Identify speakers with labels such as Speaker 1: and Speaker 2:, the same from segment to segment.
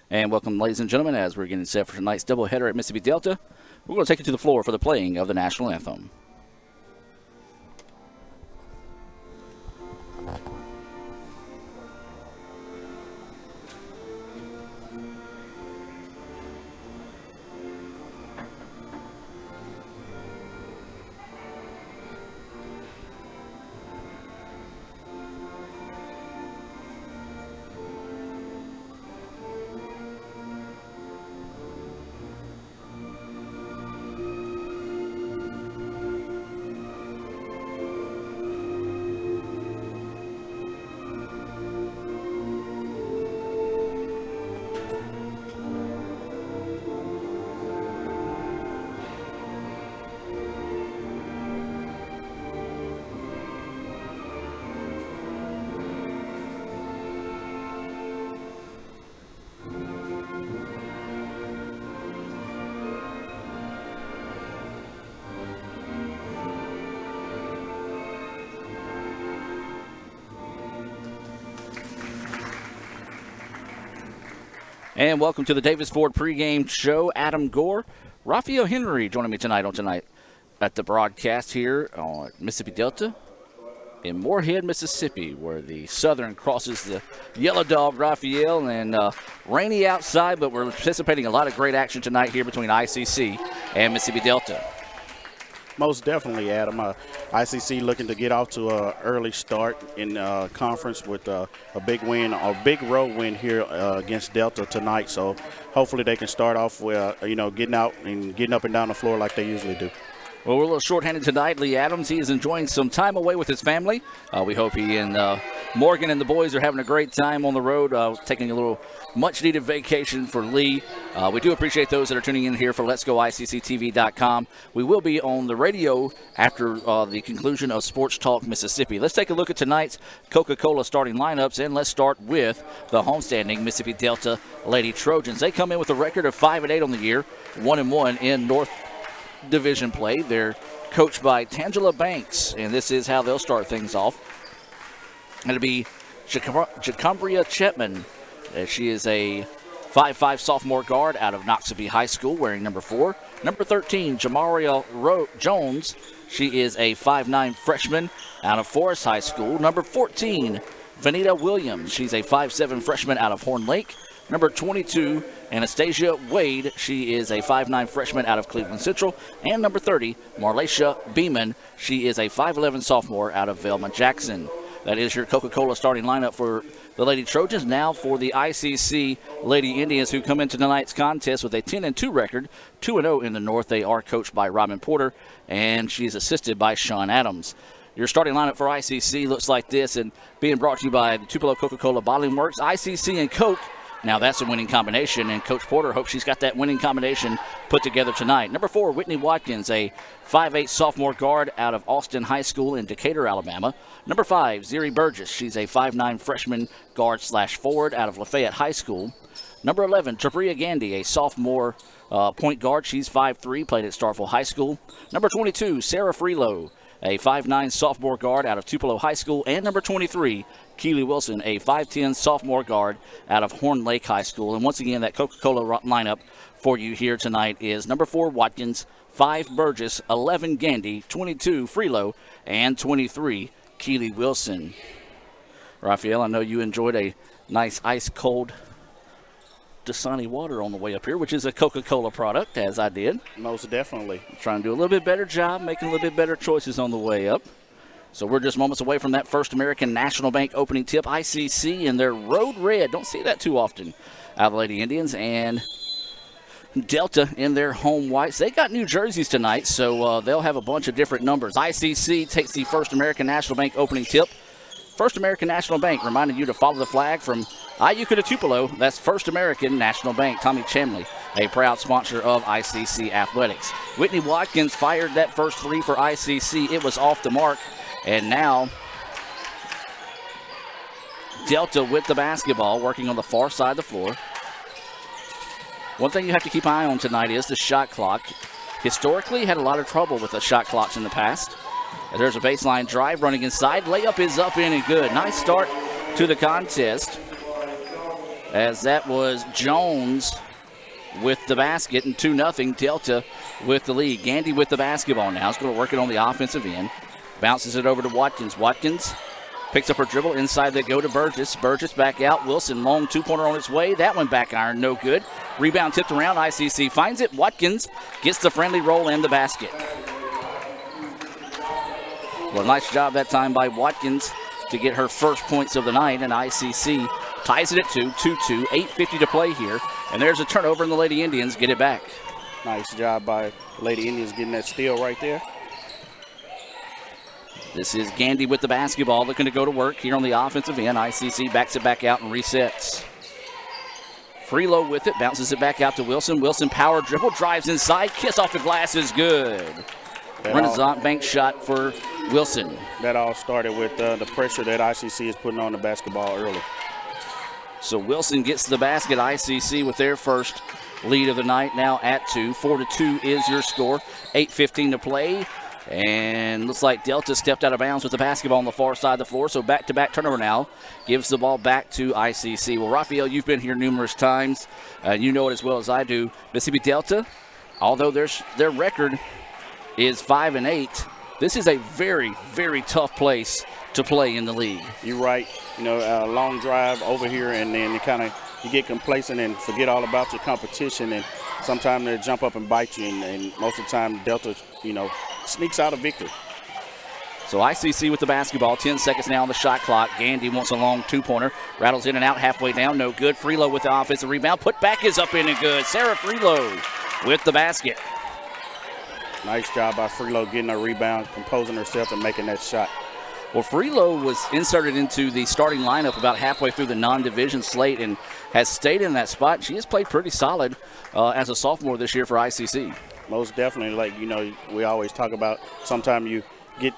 Speaker 1: And welcome, ladies and gentlemen, as we're getting set for tonight's doubleheader at Mississippi Delta. We're going to take you to the floor for the playing of the national anthem. And welcome to the Davis Ford pregame show. Adam Gore, Raphael Henry joining me tonight at the broadcast here on Mississippi Delta in Moorhead, Mississippi, where the Southern crosses the Yellow Dog, Raphael, and rainy outside, but we're anticipating a lot of great action tonight here between ICC and Mississippi Delta.
Speaker 2: Most definitely, Adam. ICC looking to get off to an early start in conference with a big win, a big road win here against Delta tonight. So hopefully they can start off with, getting out and getting up and down the floor like they usually do.
Speaker 1: Well, we're a little shorthanded tonight. Lee Adams, he is enjoying some time away with his family. We hope he and Morgan and the boys are having a great time on the road, taking a little much-needed vacation for Lee. We do appreciate those that are tuning in here for Let'sGoICCTV.com. We will be on the radio after the conclusion of Sports Talk Mississippi. Let's take a look at tonight's Coca-Cola starting lineups, and let's start with the homestanding Mississippi Delta Lady Trojans. They come in with a record of 5-8 on the year, 1-1 in North Division play. They're coached by Tangela Banks, and this is how they'll start things off. It'll be Jacombria Chetman. She is a 5'5 sophomore guard out of Noxubee High School, wearing number 4. Number 13, Jamaria Jones. She is a 5'9 freshman out of Forest High School. Number 14, Vanita Williams. She's a 5'7 freshman out of Horn Lake. Number 22, Anastasia Wade. She is a 5'9 freshman out of Cleveland Central. And number 30, Marlacia Beeman. She is a 5'11 sophomore out of Velma Jackson. That is your Coca-Cola starting lineup for the Lady Trojans. Now for the ICC Lady Indians, who come into tonight's contest with a 10-2 record, 2-0 in the North. They are coached by Robin Porter, and she's assisted by Sean Adams. Your starting lineup for ICC looks like this, and being brought to you by the Tupelo Coca-Cola Bottling Works, ICC and Coke. Now that's a winning combination, and Coach Porter hopes she's got that winning combination put together tonight. Number 4, Whitney Watkins, a 5'8 sophomore guard out of Austin High School in Decatur, Alabama. Number 5, Zuri Burgess. She's a 5'9 freshman guard/forward out of Lafayette High School. Number 11, Priya Gandhi, a sophomore point guard. She's 5'3, played at Starkville High School. Number 22, Sarah Freelow, a 5'9 sophomore guard out of Tupelo High School. And number 23, Keely Wilson, a 5'10 sophomore guard out of Horn Lake High School. And once again, that Coca-Cola lineup for you here tonight is number 4, Watkins, 5, Burgess, 11, Gandy, 22, Freelow, and 23, Keely Wilson. Raphael, I know you enjoyed a nice ice-cold Dasani water on the way up here, which is a Coca-Cola product, as I did.
Speaker 2: Most definitely.
Speaker 1: Trying to do a little bit better job, making a little bit better choices on the way up. So we're just moments away from that First American National Bank opening tip. ICC in their road red. Don't see that too often out of the Lady Indians. And Delta in their home whites. They got new jerseys tonight, so they'll have a bunch of different numbers. ICC takes the First American National Bank opening tip. First American National Bank reminding you to follow the flag from Iuka to Tupelo. That's First American National Bank. Tommy Chamley, a proud sponsor of ICC Athletics. Whitney Watkins fired that first three for ICC. It was off the mark. And now Delta with the basketball, working on the far side of the floor. One thing you have to keep an eye on tonight is the shot clock. Historically, had a lot of trouble with the shot clocks in the past. And there's a baseline drive running inside. Layup is up in and good. Nice start to the contest as that was Jones with the basket, and 2-0 Delta with the lead. Gandhi with the basketball now. Is going to work it on the offensive end. Bounces it over to Watkins. Watkins picks up her dribble. Inside they go to Burgess. Burgess back out. Wilson, long two-pointer on its way. That one back iron, no good. Rebound tipped around. ICC finds it. Watkins gets the friendly roll and the basket. Well, nice job that time by Watkins to get her first points of the night, and ICC ties it at 2-2, 8:50 to play here. And there's a turnover, and the Lady Indians get it back.
Speaker 2: Nice job by Lady Indians getting that steal right there.
Speaker 1: This is Gandhi with the basketball, looking to go to work here on the offensive end. ICC backs it back out and resets. Freelow with it, bounces it back out to Wilson. Wilson power dribble, drives inside, kiss off the glass is good. Renaissance bank shot for Wilson.
Speaker 2: That all started with the pressure that ICC is putting on the basketball early.
Speaker 1: So Wilson gets the basket. ICC with their first lead of the night, now at 2. 4-2 is your score. 8:15 to play. And looks like Delta stepped out of bounds with the basketball on the far side of the floor. So back-to-back turnover now. Gives the ball back to ICC. Well, Raphael, you've been here numerous times. You know it as well as I do. Mississippi Delta, although their record is 5-8, this is a very, very tough place to play in the league.
Speaker 2: You're right. You know, a long drive over here, and then you get complacent and forget all about your competition, and sometimes they jump up and bite you, and most of the time Delta, sneaks out a victory.
Speaker 1: So ICC with the basketball, 10 seconds now on the shot clock. Gandhi wants a long two-pointer, rattles in and out halfway down, no good. Freelow with the offensive rebound, put back is up in and good. Sarah Freelow with the basket.
Speaker 2: Nice job by Freelow getting a rebound, composing herself and making that shot.
Speaker 1: Well, Freelow was inserted into the starting lineup about halfway through the non-division slate and has stayed in that spot. She has played pretty solid as a sophomore this year for ICC.
Speaker 2: Most definitely. We always talk about sometimes you get,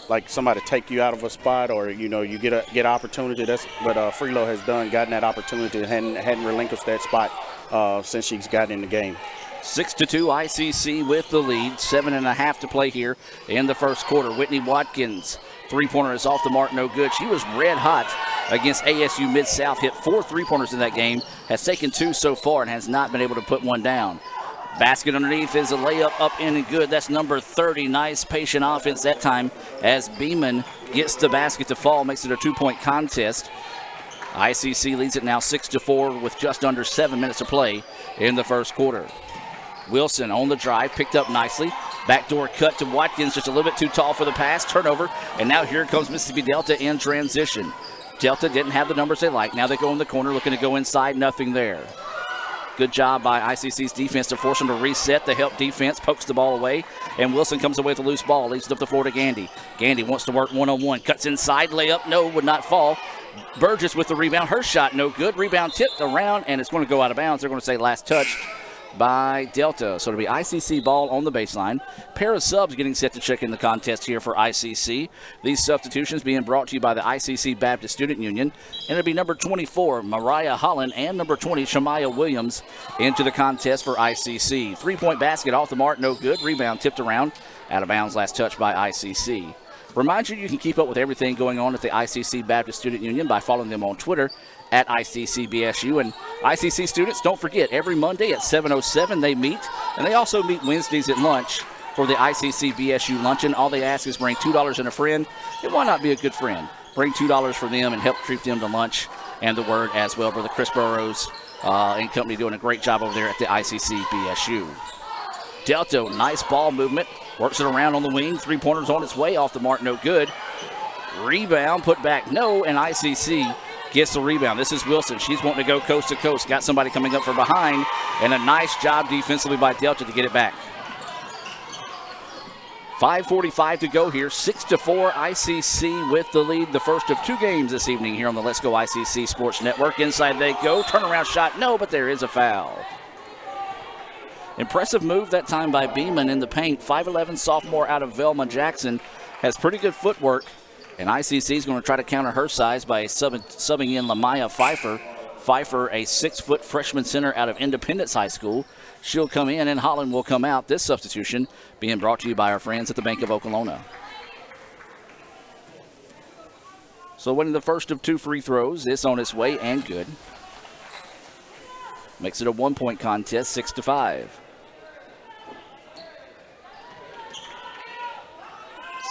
Speaker 2: like somebody take you out of a spot, or, you get opportunity. But Freelow has gotten that opportunity and hadn't relinquished that spot since she's gotten in the game.
Speaker 1: 6-2 ICC with the lead. 7.5 to play here in the first quarter. Whitney Watkins, three-pointer is off the mark, no good. She was red hot against ASU Mid-South, hit 4 three-pointers in that game, has taken 2 so far and has not been able to put one down. Basket underneath is a layup up in and good. That's number 30. Nice patient offense that time as Beeman gets the basket to fall, makes it a 2-point contest. ICC leads it now 6-4 with just under 7 minutes to play in the first quarter. Wilson on the drive, picked up nicely. Backdoor cut to Watkins, just a little bit too tall for the pass. Turnover, and now here comes Mississippi Delta in transition. Delta didn't have the numbers they like. Now they go in the corner, looking to go inside, nothing there. Good job by ICC's defense to force them to reset. The help defense pokes the ball away, and Wilson comes away with a loose ball, leaves it up the floor to Gandhi. Gandhi wants to work one-on-one, cuts inside, layup, no, would not fall. Burgess with the rebound, her shot no good. Rebound tipped around, and it's going to go out of bounds. They're going to say last touched by Delta. So it'll be ICC ball on the baseline. Pair of subs getting set to check in the contest here for ICC. These substitutions being brought to you by the ICC Baptist Student Union. And it'll be number 24, Mariah Holland, and number 20, Shamaya Williams into the contest for ICC. Three-point basket off the mark, no good. Rebound tipped around. Out of bounds, last touch by ICC. Remind you can keep up with everything going on at the ICC Baptist Student Union by following them on Twitter at ICCBSU. And ICC students, don't forget, every Monday at 7:07 they meet, and they also meet Wednesdays at lunch for the ICCBSU luncheon. All they ask is bring $2 and a friend. And why not be a good friend? Bring $2 for them and help treat them to lunch and the word as well. Brother Chris Burrows and company doing a great job over there at the ICCBSU. Delta, nice ball movement. Works it around on the wing. Three-pointers on its way, off the mark, no good. Rebound, put back, no, and ICC gets the rebound. This is Wilson. She's wanting to go coast to coast. Got somebody coming up from behind, and a nice job defensively by Delta to get it back. 5:45 to go here. 6-4 ICC with the lead. The first of 2 games this evening here on the Let's Go ICC Sports Network. Inside they go. Turnaround shot, no, but there is a foul. Impressive move that time by Beeman in the paint. 5'11 sophomore out of Velma Jackson has pretty good footwork. And ICC is going to try to counter her size by subbing in Lamaya Pfeiffer. Pfeiffer, a 6-foot freshman center out of Independence High School. She'll come in and Holland will come out. This substitution being brought to you by our friends at the Bank of Okolona. So winning the first of 2 free throws. It's on its way and good. Makes it a 1-point contest, 6-5.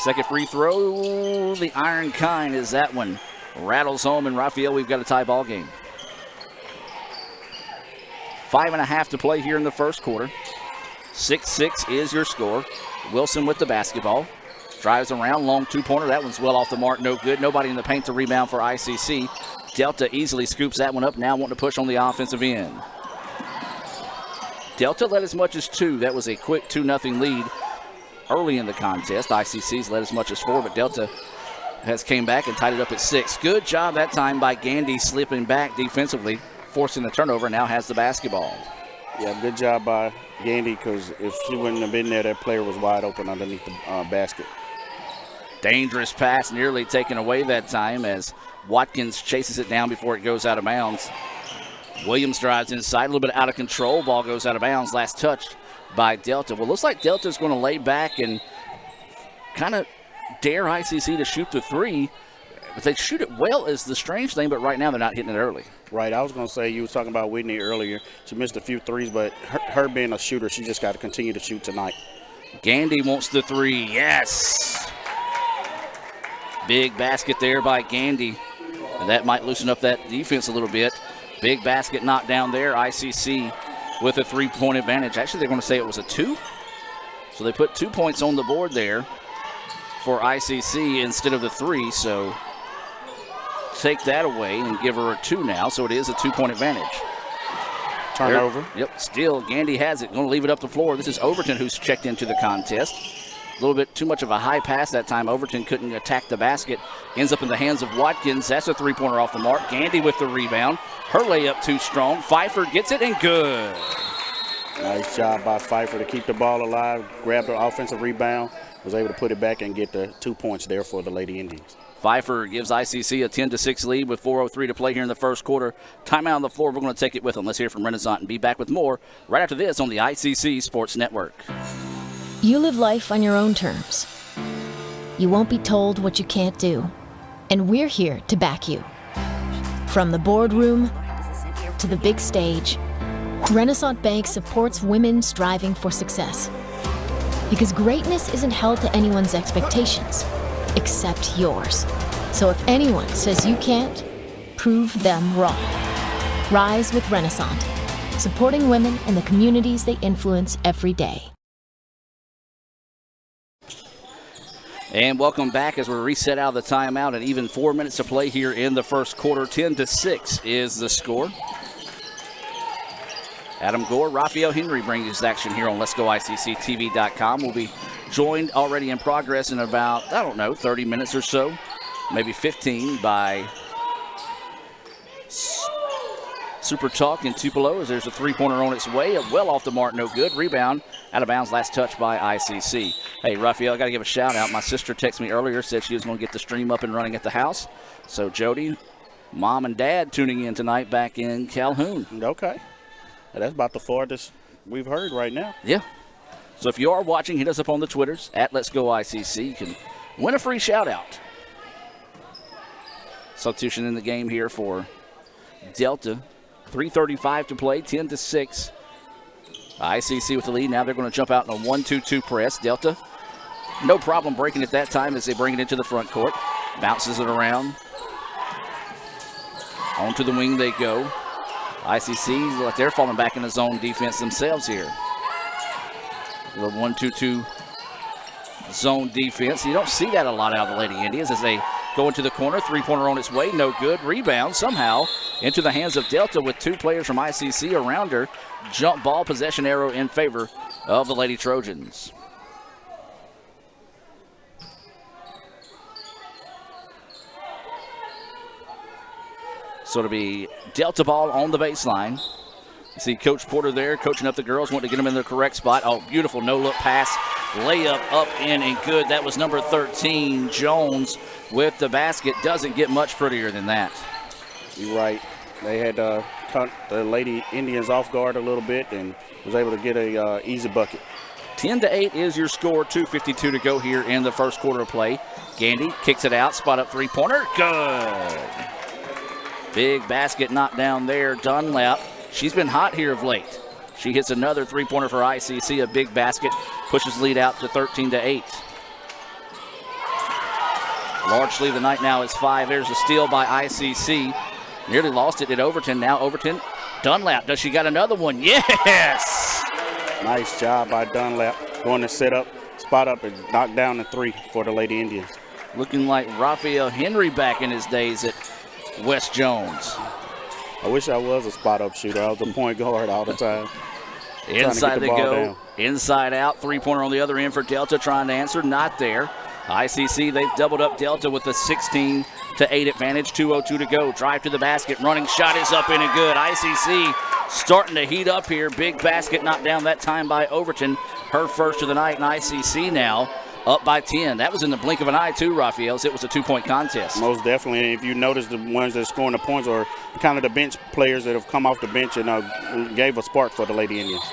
Speaker 1: Second free throw, the iron kind is that one. Rattles home, and Raphael, we've got a tie ball game. 5.5 to play here in the first quarter. 6-6 is your score. Wilson with the basketball. Drives around, long two-pointer. That one's well off the mark, no good. Nobody in the paint to rebound for ICC. Delta easily scoops that one up, now wanting to push on the offensive end. Delta led as much as 2. That was a quick 2-0 lead early in the contest. ICC's led as much as 4, but Delta has came back and tied it up at 6. Good job that time by Gandhi slipping back defensively, forcing the turnover, now has the basketball.
Speaker 2: Yeah, good job by Gandhi, because if she wouldn't have been there, that player was wide open underneath the basket.
Speaker 1: Dangerous pass nearly taken away that time as Watkins chases it down before it goes out of bounds. Williams drives inside, a little bit out of control. Ball goes out of bounds. Last touched by Delta. Well, looks like Delta's going to lay back and kind of dare ICC to shoot the 3. But they shoot it well is the strange thing, but right now they're not hitting it early.
Speaker 2: Right, I was going to say, you was talking about Whitney earlier. She missed a few threes, but her being a shooter, she just got to continue to shoot tonight.
Speaker 1: Gandhi wants the 3, yes. Big basket there by Gandhi. And that might loosen up that defense a little bit. Big basket knocked down there. ICC with a 3-point advantage. Actually, they're going to say it was a 2. So they put 2 points on the board there for ICC instead of the 3. So take that away and give her a 2 now. So it is a 2-point advantage.
Speaker 2: Turnover.
Speaker 1: Yep, still Gandhi has it. Going to leave it up the floor. This is Overton who's checked into the contest. A little bit too much of a high pass that time. Overton couldn't attack the basket. Ends up in the hands of Watkins. That's a 3-pointer off the mark. Gandhi with the rebound. Her layup too strong. Pfeiffer gets it and good.
Speaker 2: Nice job by Pfeiffer to keep the ball alive. Grabbed the offensive rebound. Was able to put it back and get the 2 points there for the Lady Indians.
Speaker 1: Pfeiffer gives ICC a 10-6 lead with 4:03 to play here in the first quarter. Timeout on the floor. We're going to take it with them. Let's hear from Renaissance and be back with more right after this on the ICC Sports Network.
Speaker 3: You live life on your own terms. You won't be told what you can't do. And we're here to back you. From the boardroom to the big stage, Renaissance Bank supports women striving for success. Because greatness isn't held to anyone's expectations, except yours. So if anyone says you can't, prove them wrong. Rise with Renaissance, supporting women and the communities they influence every day.
Speaker 1: And welcome back as we're reset out of the timeout, and even 4 minutes to play here in the first quarter. 10-6 is the score. Adam Gore, Raphael Henry brings this action here on Let'sGoICCTV.com. We'll be joined already in progress in about, 30 minutes or so, maybe 15 by Super Talk in Tupelo as there's a 3-pointer on its way. Well off the mark, no good. Rebound, out of bounds, last touch by ICC. Hey, Raphael, I got to give a shout out. My sister texted me earlier, said she was going to get the stream up and running at the house. So, Jody, Mom and Dad tuning in tonight back in Calhoun.
Speaker 2: Okay. That's about the farthest we've heard right now.
Speaker 1: Yeah. So if you are watching, hit us up on the Twitters at Let's Go ICC. You can win a free shout out. Substitution in the game here for Delta. 3:35 to play, 10-6. ICC with the lead. Now they're going to jump out in a 1-2-2 press. Delta, no problem breaking it that time as they bring it into the front court. Bounces it around. Onto the wing they go. ICC, like they're falling back in the zone defense themselves here. The 1-2-2 zone defense. You don't see that a lot out of the Lady Indians as they go into the corner. 3-pointer on its way, no good. Rebound somehow into the hands of Delta with 2 players from ICC around her. Jump ball possession arrow in favor of the Lady Trojans. So it'll be Delta ball on the baseline. You see Coach Porter there coaching up the girls, want to get them in the correct spot. Oh, beautiful no-look pass. Layup up in and good. That was number 13, Jones, with the basket. Doesn't get much prettier than that.
Speaker 2: You're right. They had caught the Lady Indians off guard a little bit and was able to get a easy bucket.
Speaker 1: 10-8 is your score. 2:52 to go here in the first quarter of play. Gandhi kicks it out. Spot up 3-pointer. Good. Big basket knocked down there. Dunlap She's been hot here of late. She hits another three-pointer for ICC, a big basket, pushes lead out to 13-8. Large lead of the night now is 5. There's a steal by ICC. Nearly lost it at Overton. Now Overton. Dunlap, does she got another one? Yes!
Speaker 2: Nice job by Dunlap. Going to set up, spot up, and knock down the 3 for the Lady Indians.
Speaker 1: Looking like Raphael Henry back in his days at West Jones.
Speaker 2: I wish I was a spot-up shooter. I was a point guard all the time.
Speaker 1: Inside they go.
Speaker 2: Down.
Speaker 1: Inside out. Three-pointer on the other end for Delta trying to answer. Not there. ICC, they've doubled up Delta with a 16-8 advantage. 2:02 to go. Drive to the basket. Running shot is up in and good. ICC starting to heat up here. Big basket knocked down that time by Overton. Her first of the night, and ICC now up by 10. That was in the blink of an eye, too, Raphael. It was a 2-point contest.
Speaker 2: Most definitely. And if you notice, the ones that are scoring the points are kind of the bench players that have come off the bench and gave a spark for the Lady Indians.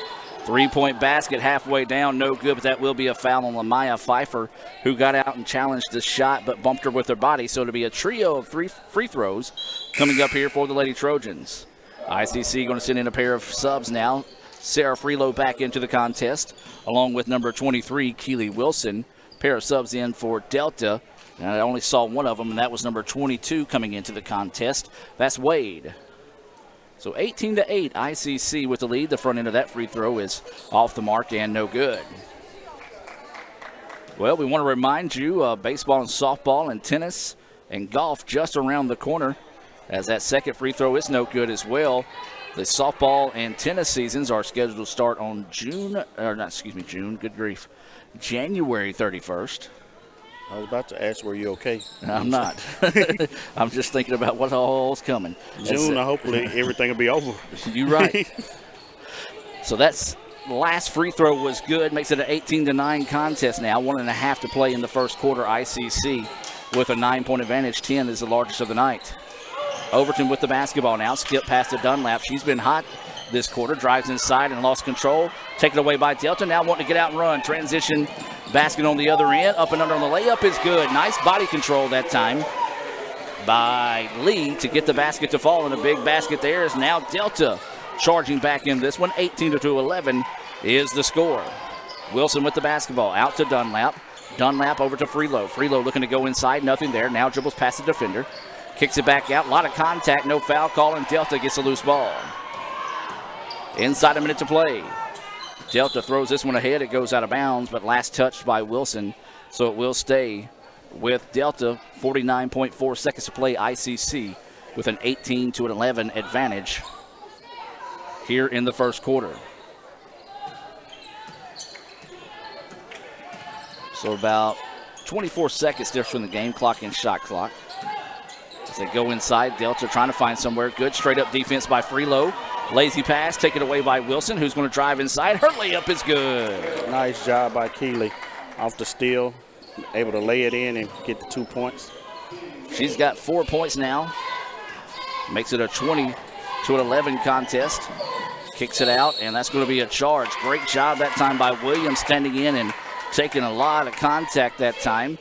Speaker 1: 3-point basket halfway down, no good, but that will be a foul on Lamaya Pfeiffer, who got out and challenged the shot but bumped her with her body. So it'll be a trio of 3 free throws coming up here for the Lady Trojans. ICC going to send in a pair of subs now. Sarah Freelow back into the contest, along with number 23, Keely Wilson. Pair of subs in for Delta, and I only saw one of them, and that was number 22 coming into the contest. That's Wade. So 18-8, ICC with the lead. The front end of that free throw is off the mark and no good. Well, we want to remind you, baseball and softball and tennis and golf just around the corner, as that second free throw is no good as well. The softball and tennis seasons are scheduled to start on January 31st.
Speaker 2: I was about to ask, were you okay?
Speaker 1: I'm not. I'm just thinking about what all's coming.
Speaker 2: June, hopefully everything will be over.
Speaker 1: You're right. So that's last free throw was good. Makes it an 18-9 contest now. 1.5 to play in the first quarter. ICC with a 9-point advantage. 10 is the largest of the night. Overton with the basketball now. Skip past to Dunlap. She's been hot this quarter. Drives inside and lost control. Taken away by Delta. Now wanting to get out and run. Transition basket on the other end. Up and under on the layup is good. Nice body control that time by Lee to get the basket to fall. And a big basket there is now Delta charging back in this one. 18-11 is the score. Wilson with the basketball. Out to Dunlap. Dunlap over to Freelow. Freelow looking to go inside. Nothing there. Now dribbles past the defender. Kicks it back out. A lot of contact. No foul call. And Delta gets a loose ball. Inside a minute to play. Delta throws this one ahead. It goes out of bounds, but last touched by Wilson. So it will stay with Delta. 49.4 seconds to play. ICC with an 18-11 advantage here in the first quarter. So about 24 seconds difference from the game clock and shot clock. As they go inside, Delta trying to find somewhere. Good straight up defense by Freelow. Lazy pass taken away by Wilson, who's going to drive inside. Her layup is good.
Speaker 2: Nice job by Keeley off the steal. Able to lay it in and get the 2 points.
Speaker 1: She's got 4 points now. Makes it a 20-11 contest. Kicks it out, and that's going to be a charge. Great job that time by Williams, standing in and taking a lot of contact that time.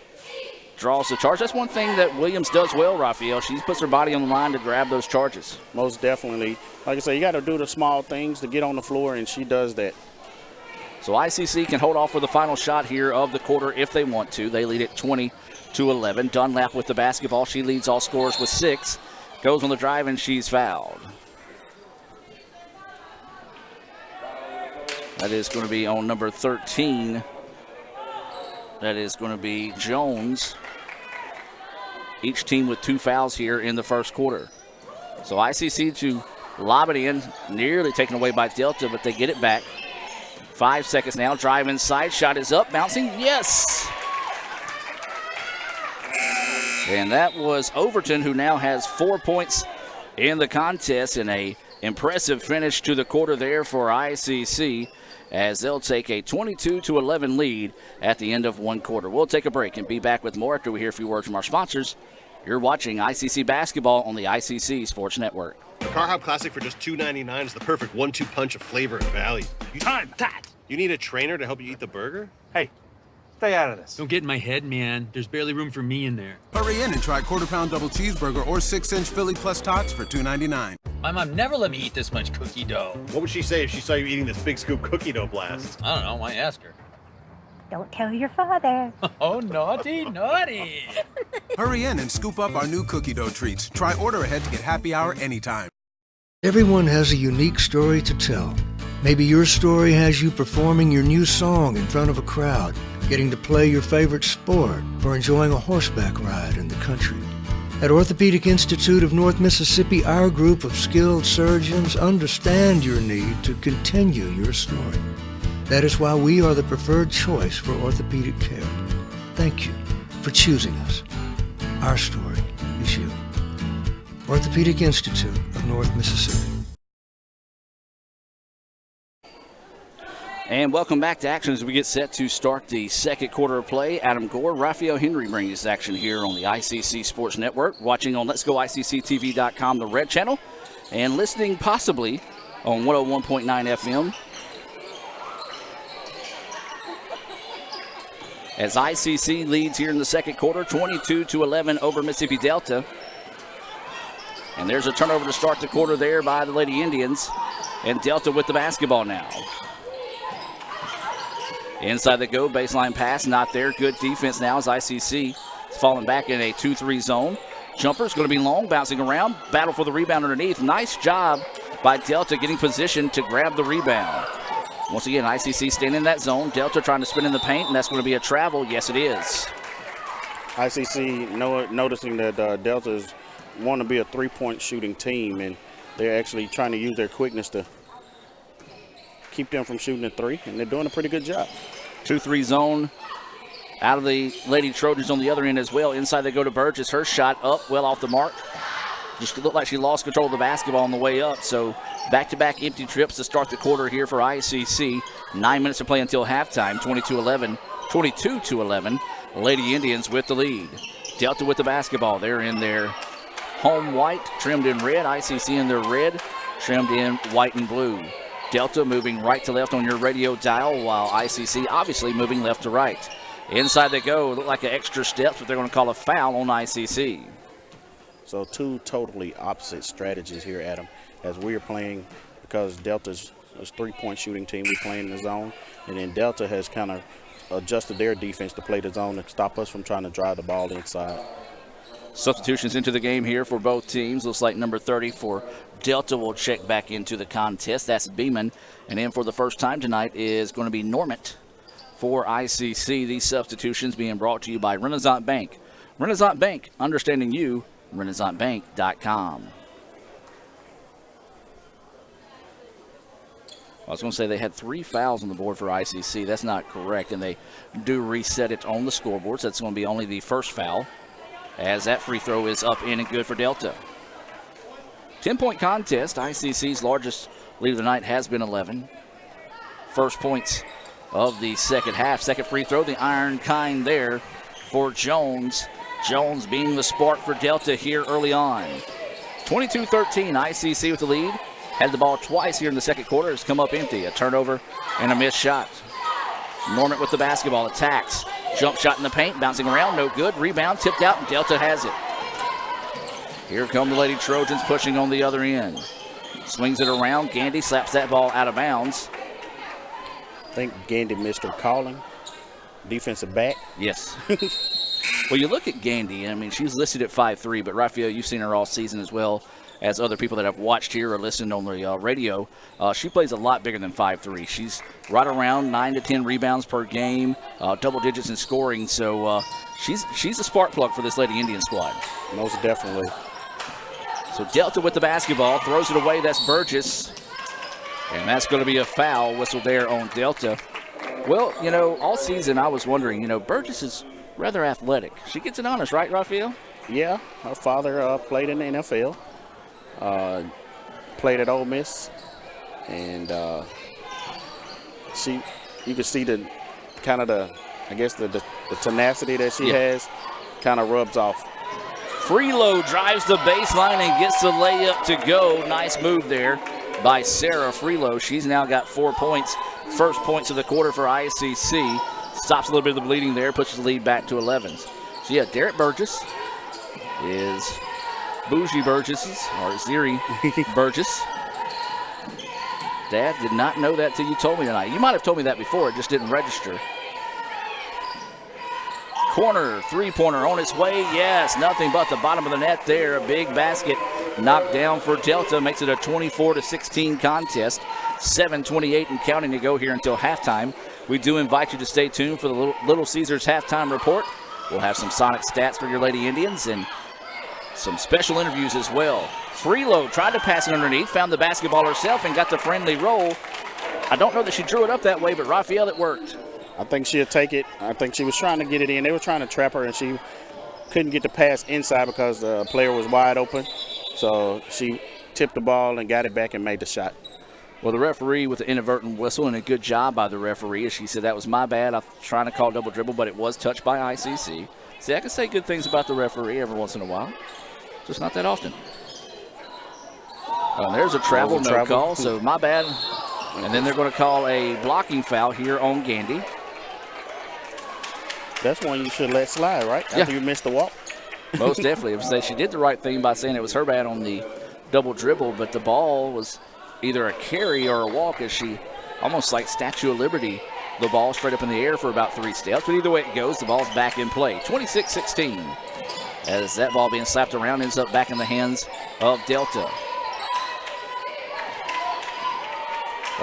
Speaker 1: Draws the charge. That's one thing that Williams does well, Raphael. She puts her body on the line to grab those charges.
Speaker 2: Most definitely. Like I say, you got to do the small things to get on the floor, and she does that.
Speaker 1: So ICC can hold off for the final shot here of the quarter if they want to. They lead it 20-11. Dunlap with the basketball. She leads all scorers with 6. Goes on the drive, and she's fouled. That is going to be on number 13. That is going to be Jones. Each team with 2 fouls here in the first quarter. So ICC to lob it in, nearly taken away by Delta, but they get it back. 5 seconds now, drive inside, shot is up, bouncing, yes! And that was Overton, who now has 4 points in the contest, and a impressive finish to the quarter there for ICC, as they'll take a 22-11 lead at the end of one quarter. We'll take a break and be back with more after we hear a few words from our sponsors. You're watching ICC Basketball on the ICC Sports Network.
Speaker 4: The Car Hop Classic for just $2.99 is the perfect 1-2 punch of flavor and value.
Speaker 5: Time, that!
Speaker 4: You need a trainer to help you eat the burger?
Speaker 5: Hey, stay out of this.
Speaker 6: Don't get in my head, man. There's barely room for me in there.
Speaker 7: Hurry in and try quarter-pound double cheeseburger or 6-inch Philly plus tots for $2.99.
Speaker 6: My mom never let me eat this much cookie dough.
Speaker 4: What would she say if she saw you eating this big scoop cookie dough blast?
Speaker 6: I don't know. Why ask her?
Speaker 7: Don't tell your father.
Speaker 6: Oh, naughty, naughty.
Speaker 8: Hurry in and scoop up our new cookie dough treats. Try order ahead to get happy hour anytime.
Speaker 9: Everyone has a unique story to tell. Maybe your story has you performing your new song in front of a crowd, getting to play your favorite sport, or enjoying a horseback ride in the country. At Orthopedic Institute of North Mississippi, our group of skilled surgeons understand your need to continue your story. That is why we are the preferred choice for orthopedic care. Thank you for choosing us. Our story is you. Orthopedic Institute of North Mississippi.
Speaker 1: And welcome back to action as we get set to start the second quarter of play. Adam Gore, Raphael Henry bringing us action here on the ICC Sports Network. Watching on Let'sGoICCTV.com, the Red Channel, and listening possibly on 101.9 FM. As ICC leads here in the second quarter, 22-11 over Mississippi Delta. And there's a turnover to start the quarter there by the Lady Indians. And Delta with the basketball now. Inside the go, baseline pass, not there. Good defense now as ICC is falling back in a 2-3 zone. Jumper's going to be long, bouncing around. Battle for the rebound underneath. Nice job by Delta getting positioned to grab the rebound. Once again, ICC staying in that zone. Delta trying to spin in the paint, and that's going to be a travel. Yes, it is.
Speaker 2: ICC noticing that Delta want to be a three-point shooting team, and they're actually trying to use their quickness to keep them from shooting a three, and they're doing a pretty good job.
Speaker 1: 2-3 zone out of the Lady Trojans on the other end as well. Inside they go to Burgess. Her shot up, well off the mark. Just looked like she lost control of the basketball on the way up. So back-to-back empty trips to start the quarter here for ICC. 9 minutes to play until halftime. 22-11. Lady Indians with the lead. Delta with the basketball. They're in their home white, trimmed in red. ICC in their red, trimmed in white and blue. Delta moving right to left on your radio dial, while ICC obviously moving left to right. Inside they go. Look like an extra steps, but they're going to call a foul on ICC.
Speaker 2: So two totally opposite strategies here, Adam, as we're playing, because Delta's a three-point shooting team. We're playing in the zone, and then Delta has kind of adjusted their defense to play the zone to stop us from trying to drive the ball inside.
Speaker 1: Substitutions into the game here for both teams. Looks like number 30 for Delta will check back into the contest. That's Beeman. And in for the first time tonight is going to be Normant for ICC. These substitutions being brought to you by Renaissance Bank. Renaissance Bank, understanding you, RenaissanceBank.com. I was going to say they had 3 fouls on the board for ICC. That's not correct, and they do reset it on the scoreboard, so that's going to be only the first foul, as that free throw is up in and good for Delta. 10-point contest. ICC's largest lead of the night has been 11. First points of the second half. Second free throw, the iron kind there for Jones. Jones being the spark for Delta here early on. 22-13, ICC with the lead. Had the ball twice here in the second quarter. It's come up empty. A turnover and a missed shot. Normant with the basketball, attacks. Jump shot in the paint, bouncing around, no good. Rebound tipped out, and Delta has it. Here come the Lady Trojans pushing on the other end. Swings it around. Gandhi slaps that ball out of bounds.
Speaker 2: I think Gandhi missed her calling. Defensive back.
Speaker 1: Yes. Well, you look at Gandhi, I mean, she's listed at 5'3", but Raphael, you've seen her all season as well as other people that have watched here or listened on the radio. She plays a lot bigger than 5'3". She's right around 9 to 10 rebounds per game, double digits in scoring. So she's a spark plug for this Lady Indian squad.
Speaker 2: Most definitely.
Speaker 1: So Delta with the basketball, throws it away. That's Burgess. And that's going to be a foul whistle there on Delta. Well, you know, all season I was wondering, you know, Burgess is rather athletic. She gets it on us, right, Raphael?
Speaker 2: Yeah, her father played in the NFL, played at Ole Miss, and you can see the kind of the tenacity that she has kind of rubs off.
Speaker 1: Freelow drives the baseline and gets the layup to go. Nice move there by Sarah Freelow. She's now got 4 points. First points of the quarter for ICC. Stops a little bit of the bleeding there, pushes the lead back to 11. So, yeah, Derek Burgess is Bougie Burgess's, or Zuri Burgess. Dad, did not know that till you told me tonight. You might have told me that before, it just didn't register. Corner, three-pointer on its way. Yes, nothing but the bottom of the net there. A big basket knocked down for Delta. Makes it a 24-16 contest. 7:28 and counting to go here until halftime. We do invite you to stay tuned for the Little Caesars halftime report. We'll have some Sonic stats for your Lady Indians and some special interviews as well. Freelow tried to pass it underneath, found the basketball herself and got the friendly roll. I don't know that she drew it up that way, but Raphael, it worked.
Speaker 2: I think she'll take it. I think she was trying to get it in. They were trying to trap her, and she couldn't get the pass inside because the player was wide open. So she tipped the ball and got it back and made the shot.
Speaker 1: Well, the referee with the inadvertent whistle, and a good job by the referee, as she said that was my bad. I was trying to call double dribble, but it was touched by ICC. See, I can say good things about the referee every once in a while. Just not that often. Oh, there's a travel no call, so my bad. And then they're going to call a blocking foul here on Gandhi.
Speaker 2: That's one you should let slide, right? After you missed the walk.
Speaker 1: Most definitely. I would say she did the right thing by saying it was her bad on the double dribble, but the ball was either a carry or a walk as she almost like Statue of Liberty. The ball straight up in the air for about 3 steps. But either way it goes, the ball's back in play. 26-16. As that ball being slapped around ends up back in the hands of Delta.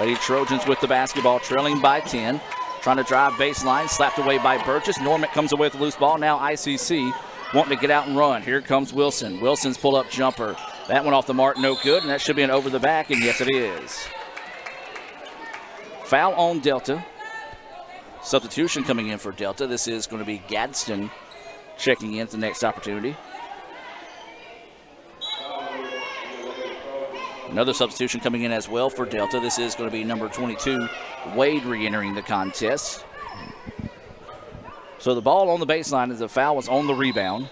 Speaker 1: Lady Trojans with the basketball, trailing by 10. Trying to drive baseline, slapped away by Burgess. Norman comes away with the loose ball. Now ICC wanting to get out and run. Here comes Wilson. Wilson's pull-up jumper. That one off the mark, no good, and that should be an over the back, and yes, it is. Foul on Delta. Substitution coming in for Delta. This is going to be Gadsden checking in at the next opportunity. Another substitution coming in as well for Delta. This is going to be number 22, Wade, re-entering the contest. So the ball on the baseline as the foul was on the rebound.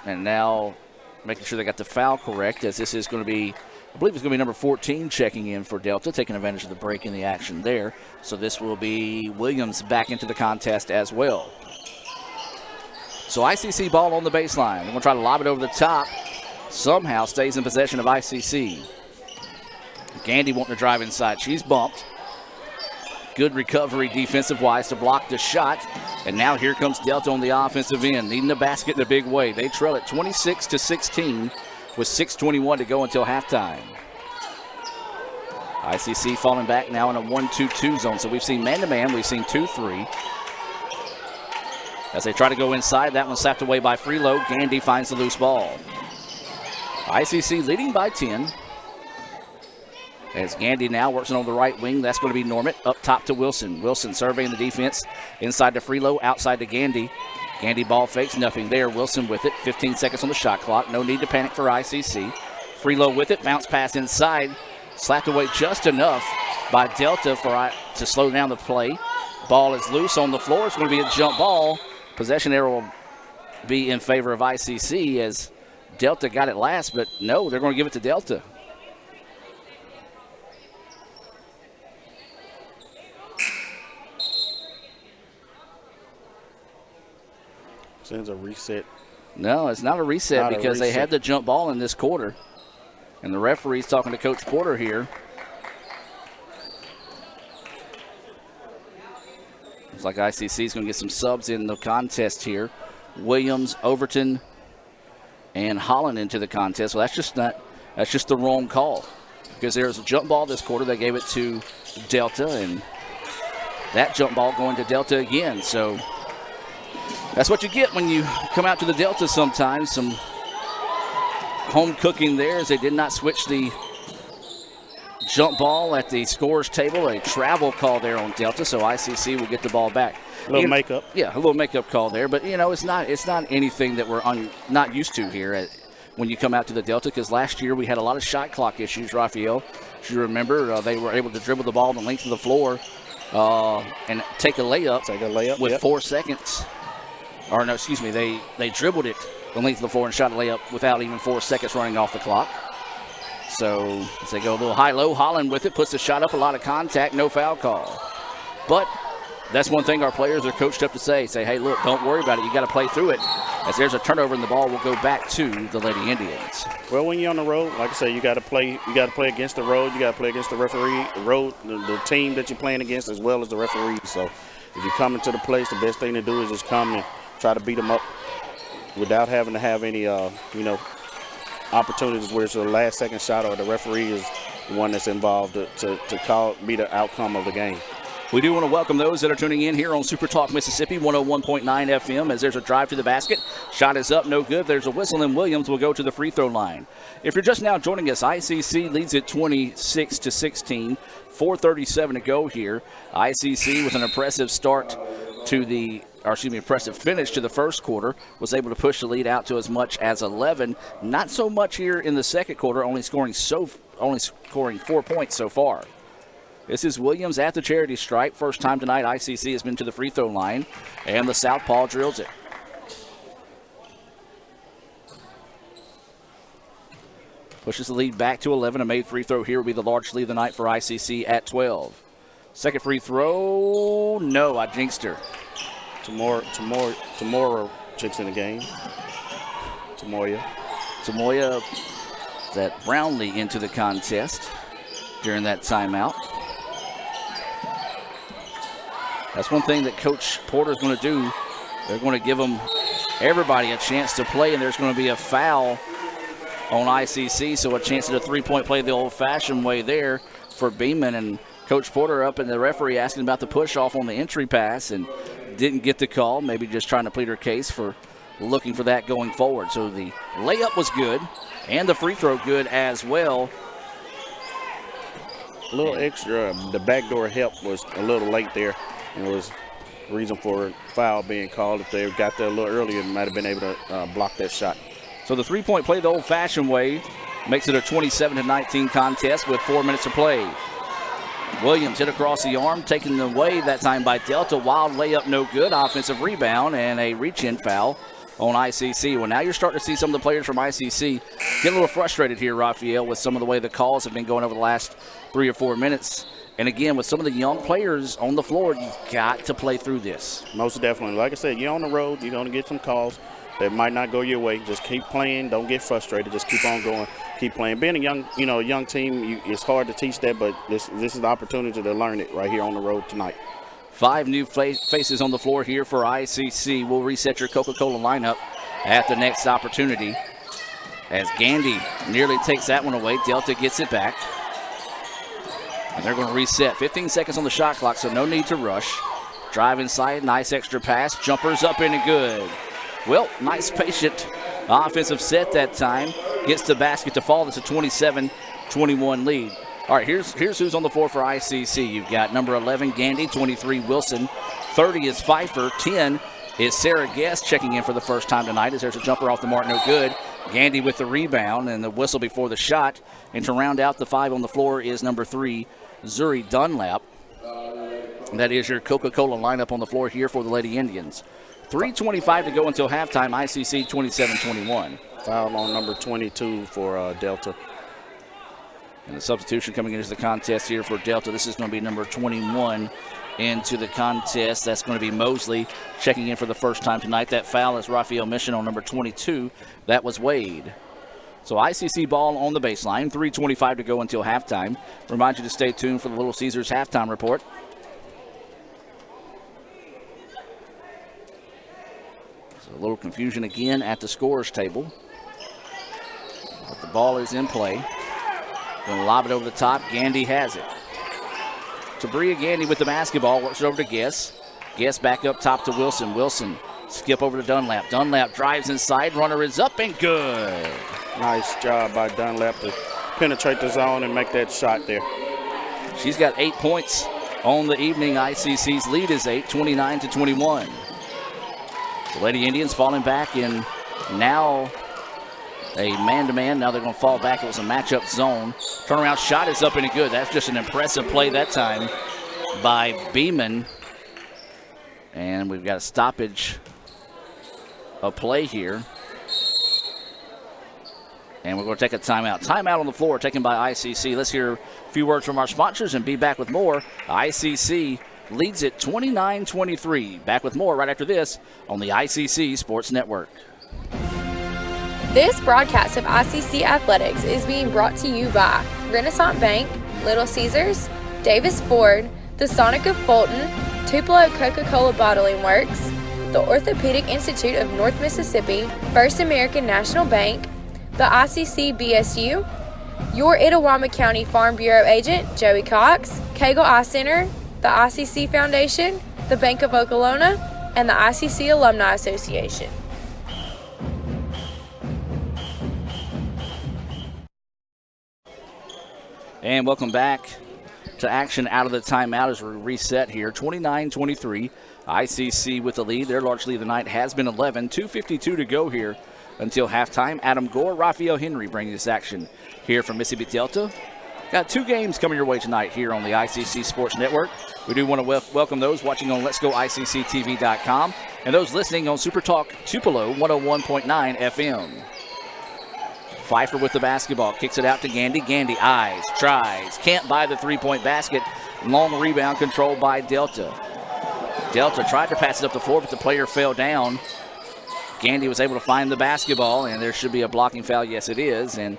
Speaker 1: And now making sure they got the foul correct, as this is going to be, I believe it's going to be number 14 checking in for Delta, taking advantage of the break in the action there. So this will be Williams back into the contest as well. So ICC ball on the baseline. They're going to try to lob it over the top. Somehow stays in possession of ICC. Gandhi wanting to drive inside. She's bumped. Good recovery defensive-wise to block the shot. And now here comes Delta on the offensive end, needing the basket in a big way. They trail it 26-16 with 6:21 to go until halftime. ICC falling back now in a 1-2-2 zone. So we've seen man-to-man. We've seen 2-3. As they try to go inside, that one slapped away by Freelow. Gandhi finds the loose ball. ICC leading by 10. As Gandhi now works on the right wing, that's going to be Normant up top to Wilson. Wilson surveying the defense inside to Freelow, outside to Gandhi. Gandhi ball fakes, nothing there. Wilson with it, 15 seconds on the shot clock. No need to panic for ICC. Freelow with it, bounce pass inside. Slapped away just enough by Delta to slow down the play. Ball is loose on the floor. It's going to be a jump ball. Possession error will be in favor of ICC as Delta got it last, but no, they're going to give it to Delta.
Speaker 2: Sends a reset.
Speaker 1: No, it's not a reset because they had the jump ball in this quarter. And the referee's talking to Coach Porter here. Looks like ICC is going to get some subs in the contest here. Williams, Overton, and Holland into the contest. Well, that's just the wrong call because there's a jump ball this quarter. They gave it to Delta, and that jump ball going to Delta again. So that's what you get when you come out to the Delta sometimes. Some home cooking there as they did not switch the jump ball at the scorer's table. A travel call there on Delta, so ICC will get the ball back.
Speaker 2: A little makeup.
Speaker 1: Yeah, a little makeup call there, but it's not anything that we're not used to here when you come out to the Delta, because last year we had a lot of shot clock issues, Raphael. If you remember, they were able to dribble the ball the length of the floor and take a layup with 4 seconds. Or no, excuse me, they dribbled it the length of the floor and shot a layup without even 4 seconds running off the clock. So as they go a little high-low, Holland with it, puts the shot up, a lot of contact, no foul call. But that's one thing our players are coached up to say, hey, look, don't worry about it. You got to play through it. As there's a turnover and the ball will go back to the Lady Indians.
Speaker 2: Well, when you're on the road, like I say, you got to play. You got to play against the road. You got to play against the referee, the team that you're playing against, as well as the referee. So, if you come into the place, the best thing to do is just come and try to beat them up without having to have any, opportunities where it's the last second shot or the referee is the one that's involved to be the outcome of the game.
Speaker 1: We do want to welcome those that are tuning in here on Super Talk Mississippi 101.9 FM as there's a drive to the basket. Shot is up, no good. There's a whistle, and Williams will go to the free throw line. If you're just now joining us, ICC leads it 26-16. 4:37 to go here. ICC with an impressive impressive finish to the first quarter, was able to push the lead out to as much as 11. Not so much here in the second quarter, only scoring 4 points so far. This is Williams at the charity stripe. First time tonight ICC has been to the free throw line, and the southpaw drills it. Pushes the lead back to 11. A made free throw here will be the largest lead of the night for ICC at 12. Second free throw, no, I jinxed her.
Speaker 2: Tomorrow chicks in the game. Tamoya
Speaker 1: that Brownlee into the contest during that timeout. That's one thing that Coach Porter's going to do. They're going to give everybody a chance to play, and there's going to be a foul on ICC, so a chance at a three-point play the old-fashioned way there for Beeman. And Coach Porter up and the referee asking about the push-off on the entry pass and didn't get the call, maybe just trying to plead her case for looking for that going forward. So the layup was good, and the free throw good as well.
Speaker 2: A little extra, the backdoor help was a little late there. It was the reason for a foul being called. If they got there a little earlier, they might have been able to block that shot.
Speaker 1: So the three-point play the old-fashioned way makes it a 27-19 contest with 4 minutes to play. Williams hit across the arm, taken away that time by Delta. Wild layup, no good. Offensive rebound and a reach-in foul on ICC. Well, now you're starting to see some of the players from ICC get a little frustrated here, Raphael, with some of the way the calls have been going over the last 3 or 4 minutes. And again, with some of the young players on the floor, you've got to play through this.
Speaker 2: Most definitely. Like I said, you're on the road. You're going to get some calls that might not go your way. Just keep playing. Don't get frustrated. Just keep on going. Keep playing. Being a young team, it's hard to teach that, but this is the opportunity to learn it right here on the road tonight.
Speaker 1: 5 new faces on the floor here for ICC. We'll reset your Coca-Cola lineup at the next opportunity. As Gandhi nearly takes that one away, Delta gets it back. And they're going to reset. 15 seconds on the shot clock, so no need to rush. Drive inside, nice extra pass. Jumpers up in and good. Well, nice patient offensive set that time. Gets the basket to fall. It's a 27-21 lead. All right, here's who's on the floor for ICC. You've got number 11, Gandhi, 23, Wilson. 30 is Pfeiffer. 10 is Sarah Guest checking in for the first time tonight as there's a jumper off the mark, no good. Gandhi with the rebound and the whistle before the shot. And to round out the 5 on the floor is number 3, Zuri Dunlap. That is your Coca-Cola lineup on the floor here for the Lady Indians. 3:25 to go until halftime. ICC 27-21.
Speaker 2: Foul on number 22 for Delta.
Speaker 1: And the substitution coming into the contest here for Delta. This is going to be number 21 into the contest. That's going to be Mosley checking in for the first time tonight. That foul, as Raphael mentioned, on number 22. That was Wade. So ICC ball on the baseline. 3:25 to go until halftime. Remind you to stay tuned for the Little Caesars halftime report. So a little confusion again at the scorer's table. But the ball is in play. Going to lob it over the top. Gandhi has it. To Priya Gandhi with the basketball. Works it over to Guess. Guess back up top to Wilson. Wilson skip over to Dunlap. Dunlap drives inside. Runner is up and good.
Speaker 2: Nice job by Dunlap to penetrate the zone and make that shot there.
Speaker 1: She's got 8 points on the evening. ICC's lead is 8, 29-21. The Lady Indians falling back in now a man-to-man. Now they're going to fall back. It was a matchup zone. Turnaround shot is up and good. That's just an impressive play that time by Beeman. And we've got a stoppage of play here. And we're going to take a timeout. Timeout on the floor taken by ICC. Let's hear a few words from our sponsors and be back with more ICC leads it 29-23. Back with more right after this on the ICC Sports Network.
Speaker 10: This broadcast of ICC Athletics is being brought to you by Renaissance Bank, Little Caesars, Davis Ford, the Sonic of Fulton, Tupelo Coca-Cola Bottling Works, the Orthopedic Institute of North Mississippi, First American National Bank, the ICC BSU, your Itawamba County Farm Bureau agent, Joey Cox, Cagle Eye Center, the ICC Foundation, the Bank of Okolona, and the ICC Alumni Association.
Speaker 1: And welcome back to action out of the timeout as we reset here. 29-23, ICC with the lead. Their large lead of the night has been 11. 2:52 to go here until halftime. Adam Gore, Raphael Henry bringing this action here from Mississippi Delta. Got two games coming your way tonight here on the ICC Sports Network. We do want to welcome those watching on Let'sGoICCTV.com and those listening on Super Talk Tupelo 101.9 FM. Pfeiffer with the basketball, kicks it out to Gandhi. Gandhi eyes, tries, can't buy the three-point basket. Long rebound controlled by Delta. Delta tried to pass it up the floor, but the player fell down. Gandhi was able to find the basketball, and there should be a blocking foul. Yes, it is, and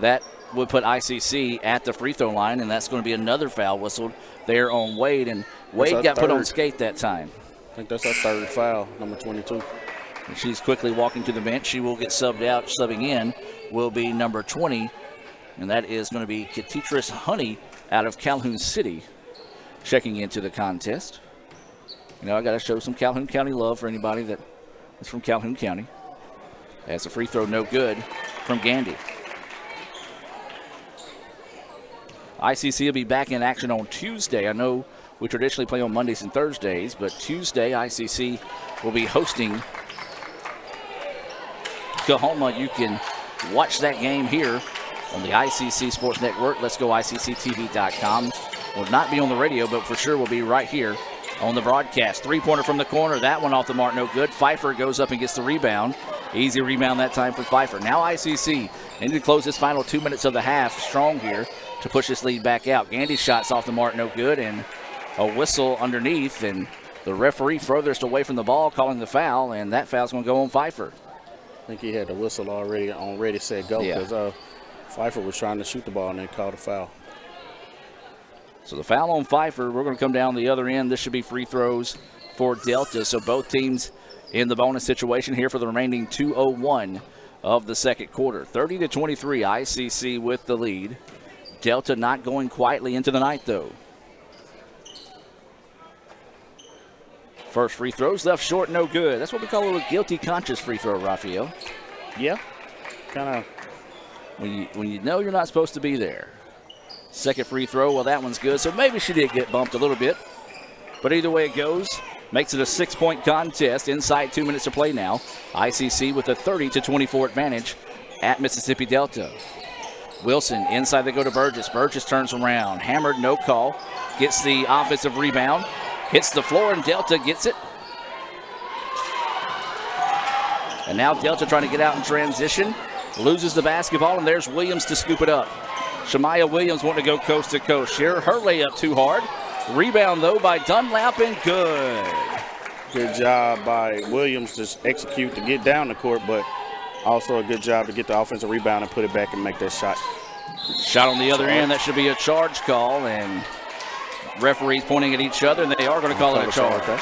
Speaker 1: that would put ICC at the free throw line, and that's going to be another foul whistled there on Wade, and Wade got put on skate that time.
Speaker 2: I think that's our third foul, number 22.
Speaker 1: And she's quickly walking to the bench. She will get subbed out. Subbing in will be number 20, and that is going to be Ketitris Honey out of Calhoun City checking into the contest. You know, I got to show some Calhoun County love for anybody that is from Calhoun County. That's a free throw, no good from Gandhi. ICC will be back in action on Tuesday. I know we traditionally play on Mondays and Thursdays, but Tuesday ICC will be hosting Oklahoma. You can watch that game here on the ICC Sports Network. Let's go ICCTV.com. Will not be on the radio, but for sure will be right here on the broadcast. Three-pointer from the corner. That one off the mark, no good. Pfeiffer goes up and gets the rebound. Easy rebound that time for Pfeiffer. Now ICC need to close this final 2 minutes of the half strong here to push this lead back out. Gandhi's shot's off the mark, no good, and a whistle underneath, and the referee furthest away from the ball calling the foul, and that foul's going to go on Pfeiffer.
Speaker 2: I think he had the whistle already on ready, set, go, because Pfeiffer was trying to shoot the ball and then called a foul.
Speaker 1: So the foul on Pfeiffer, we're going to come down the other end. This should be free throws for Delta. So both teams in the bonus situation here for the remaining 2:01 of the second quarter. 30-23, ICC with the lead. Delta not going quietly into the night, though. First free throws left short, no good. That's what we call a little guilty conscious free throw, Raphael.
Speaker 2: Yeah, kind of.
Speaker 1: When you know you're not supposed to be there. Second free throw, well, that one's good. So maybe she did get bumped a little bit. But either way it goes, makes it a 6-point contest. Inside 2 minutes to play now. ICC with a 30-24 advantage at Mississippi Delta. Wilson, inside they go to Burgess. Burgess turns around. Hammered, no call. Gets the offensive rebound. Hits the floor, and Delta gets it. And now Delta trying to get out in transition. Loses the basketball, and there's Williams to scoop it up. Shamaya Williams wanting to go coast to coast here. Her layup too hard. Rebound, though, by Dunlap, and good.
Speaker 2: Good job by Williams to execute to get down the court, but also a good job to get the offensive rebound and put it back and make that shot.
Speaker 1: Shot on the other end. That should be a charge call, and referees pointing at each other, and they are going to call it a charge.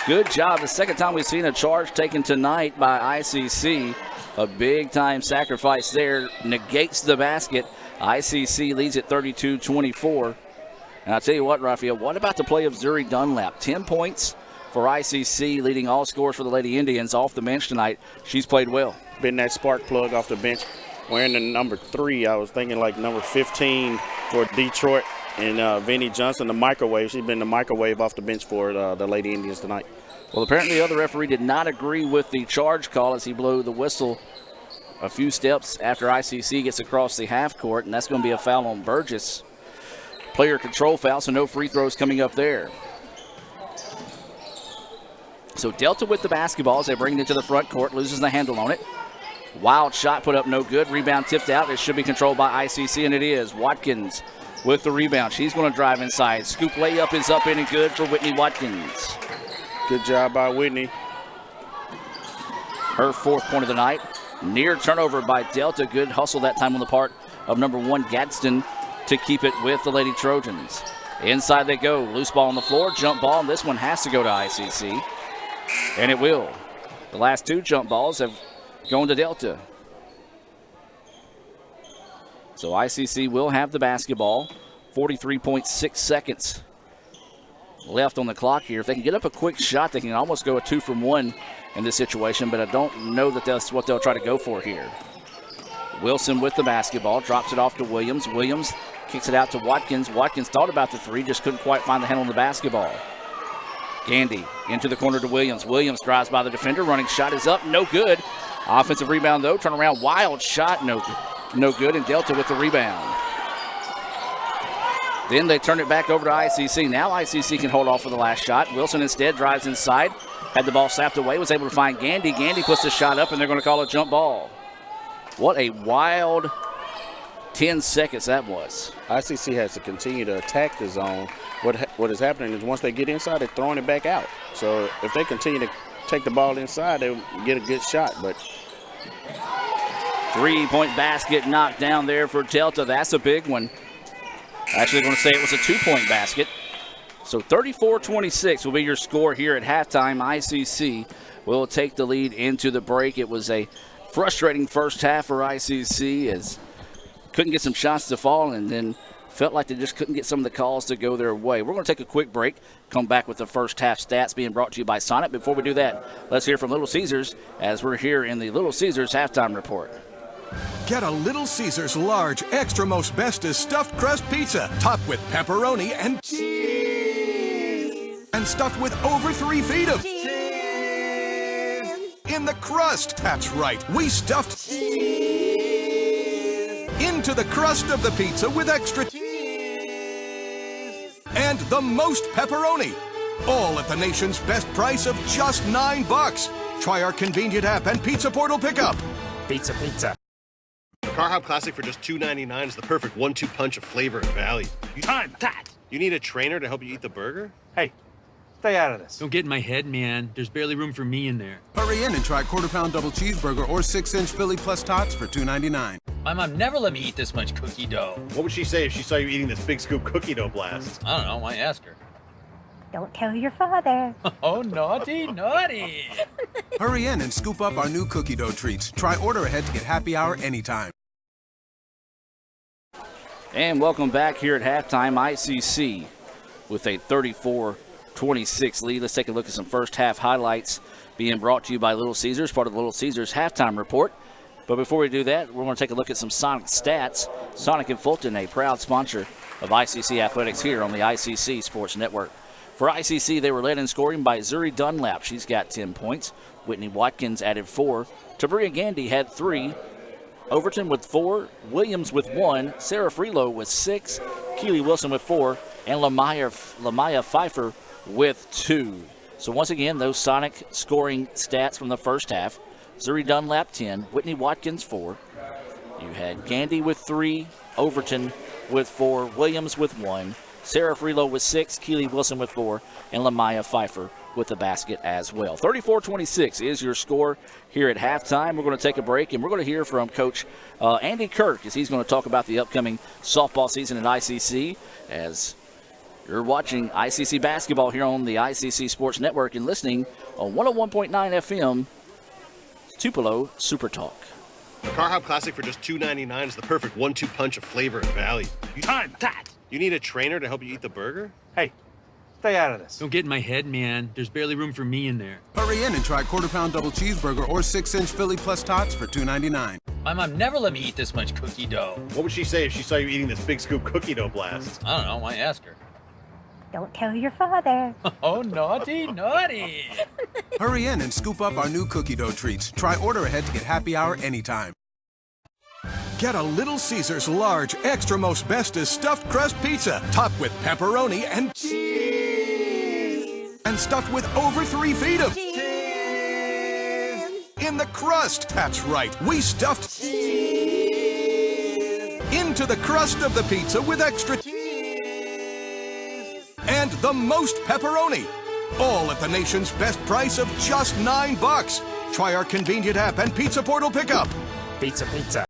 Speaker 1: Good job. The second time we've seen a charge taken tonight by ICC. A big-time sacrifice there. Negates the basket. ICC leads at 32-24. And I'll tell you what, Raphael, what about the play of Zuri Dunlap? 10 points for ICC, leading all scores for the Lady Indians off the bench tonight. She's played well.
Speaker 2: Been that spark plug off the bench. Wearing the number 3, I was thinking like number 15 for Detroit. And Vinnie Johnson, the microwave. She's been the microwave off the bench for the Lady Indians tonight.
Speaker 1: Well, apparently the other referee did not agree with the charge call as he blew the whistle a few steps after ICC gets across the half court, and that's going to be a foul on Burgess. Player control foul, so no free throws coming up there. So Delta with the basketball as they bring it into the front court, loses the handle on it. Wild shot put up no good. Rebound tipped out. It should be controlled by ICC, and it is. Watkins with the rebound. She's going to drive inside. Scoop layup is up and good for Whitney Watkins.
Speaker 2: Good job by Whitney.
Speaker 1: Her 4th point of the night. Near turnover by Delta. Good hustle that time on the part of number 1 Gadsden to keep it with the Lady Trojans. Inside they go. Loose ball on the floor. Jump ball. And this one has to go to ICC. And it will. The last 2 jump balls have gone to Delta. So ICC will have the basketball. 43.6 seconds left on the clock here. If they can get up a quick shot, they can almost go a 2 from 1 in this situation, but I don't know that that's what they'll try to go for here. Wilson with the basketball, drops it off to Williams. Williams kicks it out to Watkins. Watkins thought about the 3, just couldn't quite find the handle on the basketball. Gandy into the corner to Williams. Williams drives by the defender. Running shot is up. No good. Offensive rebound, though. Turn around. Wild shot. No good. And Delta with the rebound. Then they turn it back over to ICC. Now ICC can hold off for the last shot. Wilson instead drives inside. Had the ball sapped away. Was able to find Gandy. Gandy puts the shot up, and they're going to call a jump ball. What a wild 10 seconds that was.
Speaker 2: ICC has to continue to attack the zone. What is happening is once they get inside, they're throwing it back out. So if they continue to take the ball inside, they'll get a good shot. But
Speaker 1: 3-point basket knocked down there for Delta. That's a big one. Actually going to say it was a 2-point basket. So 34-26 will be your score here at halftime. ICC will take the lead into the break. It was a frustrating first half for ICC as couldn't get some shots to fall and then felt like they just couldn't get some of the calls to go their way. We're going to take a quick break, come back with the first half stats being brought to you by Sonic. Before we do that, let's hear from Little Caesars as we're here in the Little Caesars halftime report.
Speaker 8: Get a Little Caesars large, extra most bestest stuffed crust pizza, topped with pepperoni and cheese, and stuffed with over 3 feet of cheese in the crust. That's right, we stuffed cheese into the crust of the pizza with extra cheese and the most pepperoni, all at the nation's best price of just $9. Try our convenient app and Pizza Portal pickup.
Speaker 5: Pizza.
Speaker 4: Car Hop Classic for just $2.99 is the perfect 1-2 punch of flavor and value.
Speaker 5: Time, that.
Speaker 4: You need a trainer to help you eat the burger?
Speaker 5: Hey, stay out of this.
Speaker 6: Don't get in my head, man. There's barely room for me in there.
Speaker 8: Hurry in and try quarter-pound double cheeseburger or 6-inch Philly plus tots for $2.99.
Speaker 6: My mom never let me eat this much cookie dough.
Speaker 4: What would she say if she saw you eating this big scoop cookie dough blast?
Speaker 6: I don't know. Why ask her?
Speaker 7: Don't tell your father.
Speaker 6: Oh, naughty.
Speaker 8: Hurry in and scoop up our new cookie dough treats. Try order ahead to get happy hour anytime.
Speaker 1: And welcome back here at halftime. ICC with a 34-26 lead. Let's take a look at some first half highlights being brought to you by Little Caesars, part of the Little Caesars halftime report. But before we do that, we're going to take a look at some Sonic stats. Sonic and Fulton, a proud sponsor of ICC Athletics here on the ICC Sports Network. For ICC, they were led in scoring by Zuri Dunlap. She's got 10 points. Whitney Watkins added 4. Priya Gandhi had 3. Overton with 4. Williams with 1. Sarah Freelo with 6. Keely Wilson with 4. And Lamaya Pfeiffer with 2. So once again, those Sonic scoring stats from the first half. Zuri Dunlap 10. Whitney Watkins 4. You had Gandhi with 3. Overton with 4. Williams with 1. Sarah Freelo with 6, Keely Wilson with 4, and Lamaya Pfeiffer with the basket as well. 34-26 is your score here at halftime. We're going to take a break, and we're going to hear from Coach Andy Kirk as he's going to talk about the upcoming softball season at ICC as you're watching ICC basketball here on the ICC Sports Network and listening on 101.9 FM, Tupelo Super Talk.
Speaker 4: The Car Hop Classic for just $2.99 is the perfect 1-2 punch of flavor and value.
Speaker 5: Time, that.
Speaker 4: You need a trainer to help you eat the burger?
Speaker 5: Hey, stay out of this.
Speaker 6: Don't get in my head, man. There's barely room for me in there.
Speaker 8: Hurry in and try quarter-pound double cheeseburger or 6-inch Philly plus tots for $2.99.
Speaker 6: My mom never let me eat this much cookie dough.
Speaker 4: What would she say if she saw you eating this big scoop cookie dough blast?
Speaker 6: I don't know. Why ask her?
Speaker 7: Don't tell your father.
Speaker 6: Oh, naughty.
Speaker 8: Hurry in and scoop up our new cookie dough treats. Try order ahead to get happy hour anytime. Get a Little Caesars large, extra most bestest stuffed crust pizza, topped with pepperoni and cheese, and stuffed with over 3 feet of cheese in the crust. That's right, we stuffed cheese into the crust of the pizza with extra cheese and the most pepperoni. All at the nation's best price of just $9. Try our convenient app and Pizza Portal pickup.
Speaker 5: Pizza, pizza.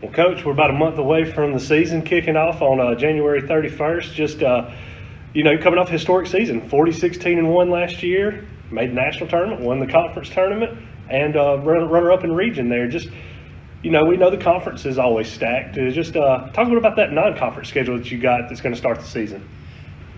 Speaker 11: Well, Coach, we're about a month away from the season kicking off on January 31st. Just, coming off a historic season, 40-16-1 last year, made the national tournament, won the conference tournament, and runner-up in region there. Just, we know the conference is always stacked. Just talk a bit about that non-conference schedule that you got that's going to start the season.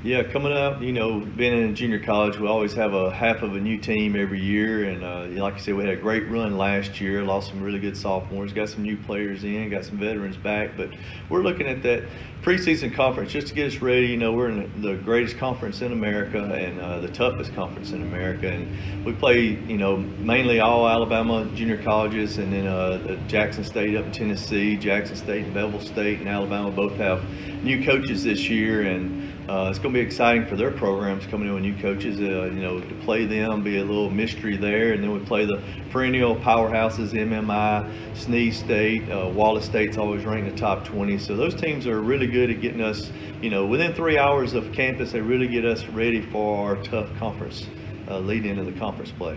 Speaker 12: Yeah, coming up, being in junior college, we always have a half of a new team every year. And like you said, we had a great run last year, lost some really good sophomores, got some new players in, got some veterans back. But we're looking at that preseason conference just to get us ready. We're in the greatest conference in America and the toughest conference in America. And we play, mainly all Alabama junior colleges, and then Jackson State up in Tennessee, Jackson State and Bevel State and Alabama both have new coaches this year. And it's going to be exciting for their programs coming in with new coaches, to play them, be a little mystery there. And then we play the perennial powerhouses, MMI, Sneeze State, Wallace State's always ranked in the top 20. So those teams are really good at getting us, within 3 hours of campus, they really get us ready for our tough conference lead into the conference play.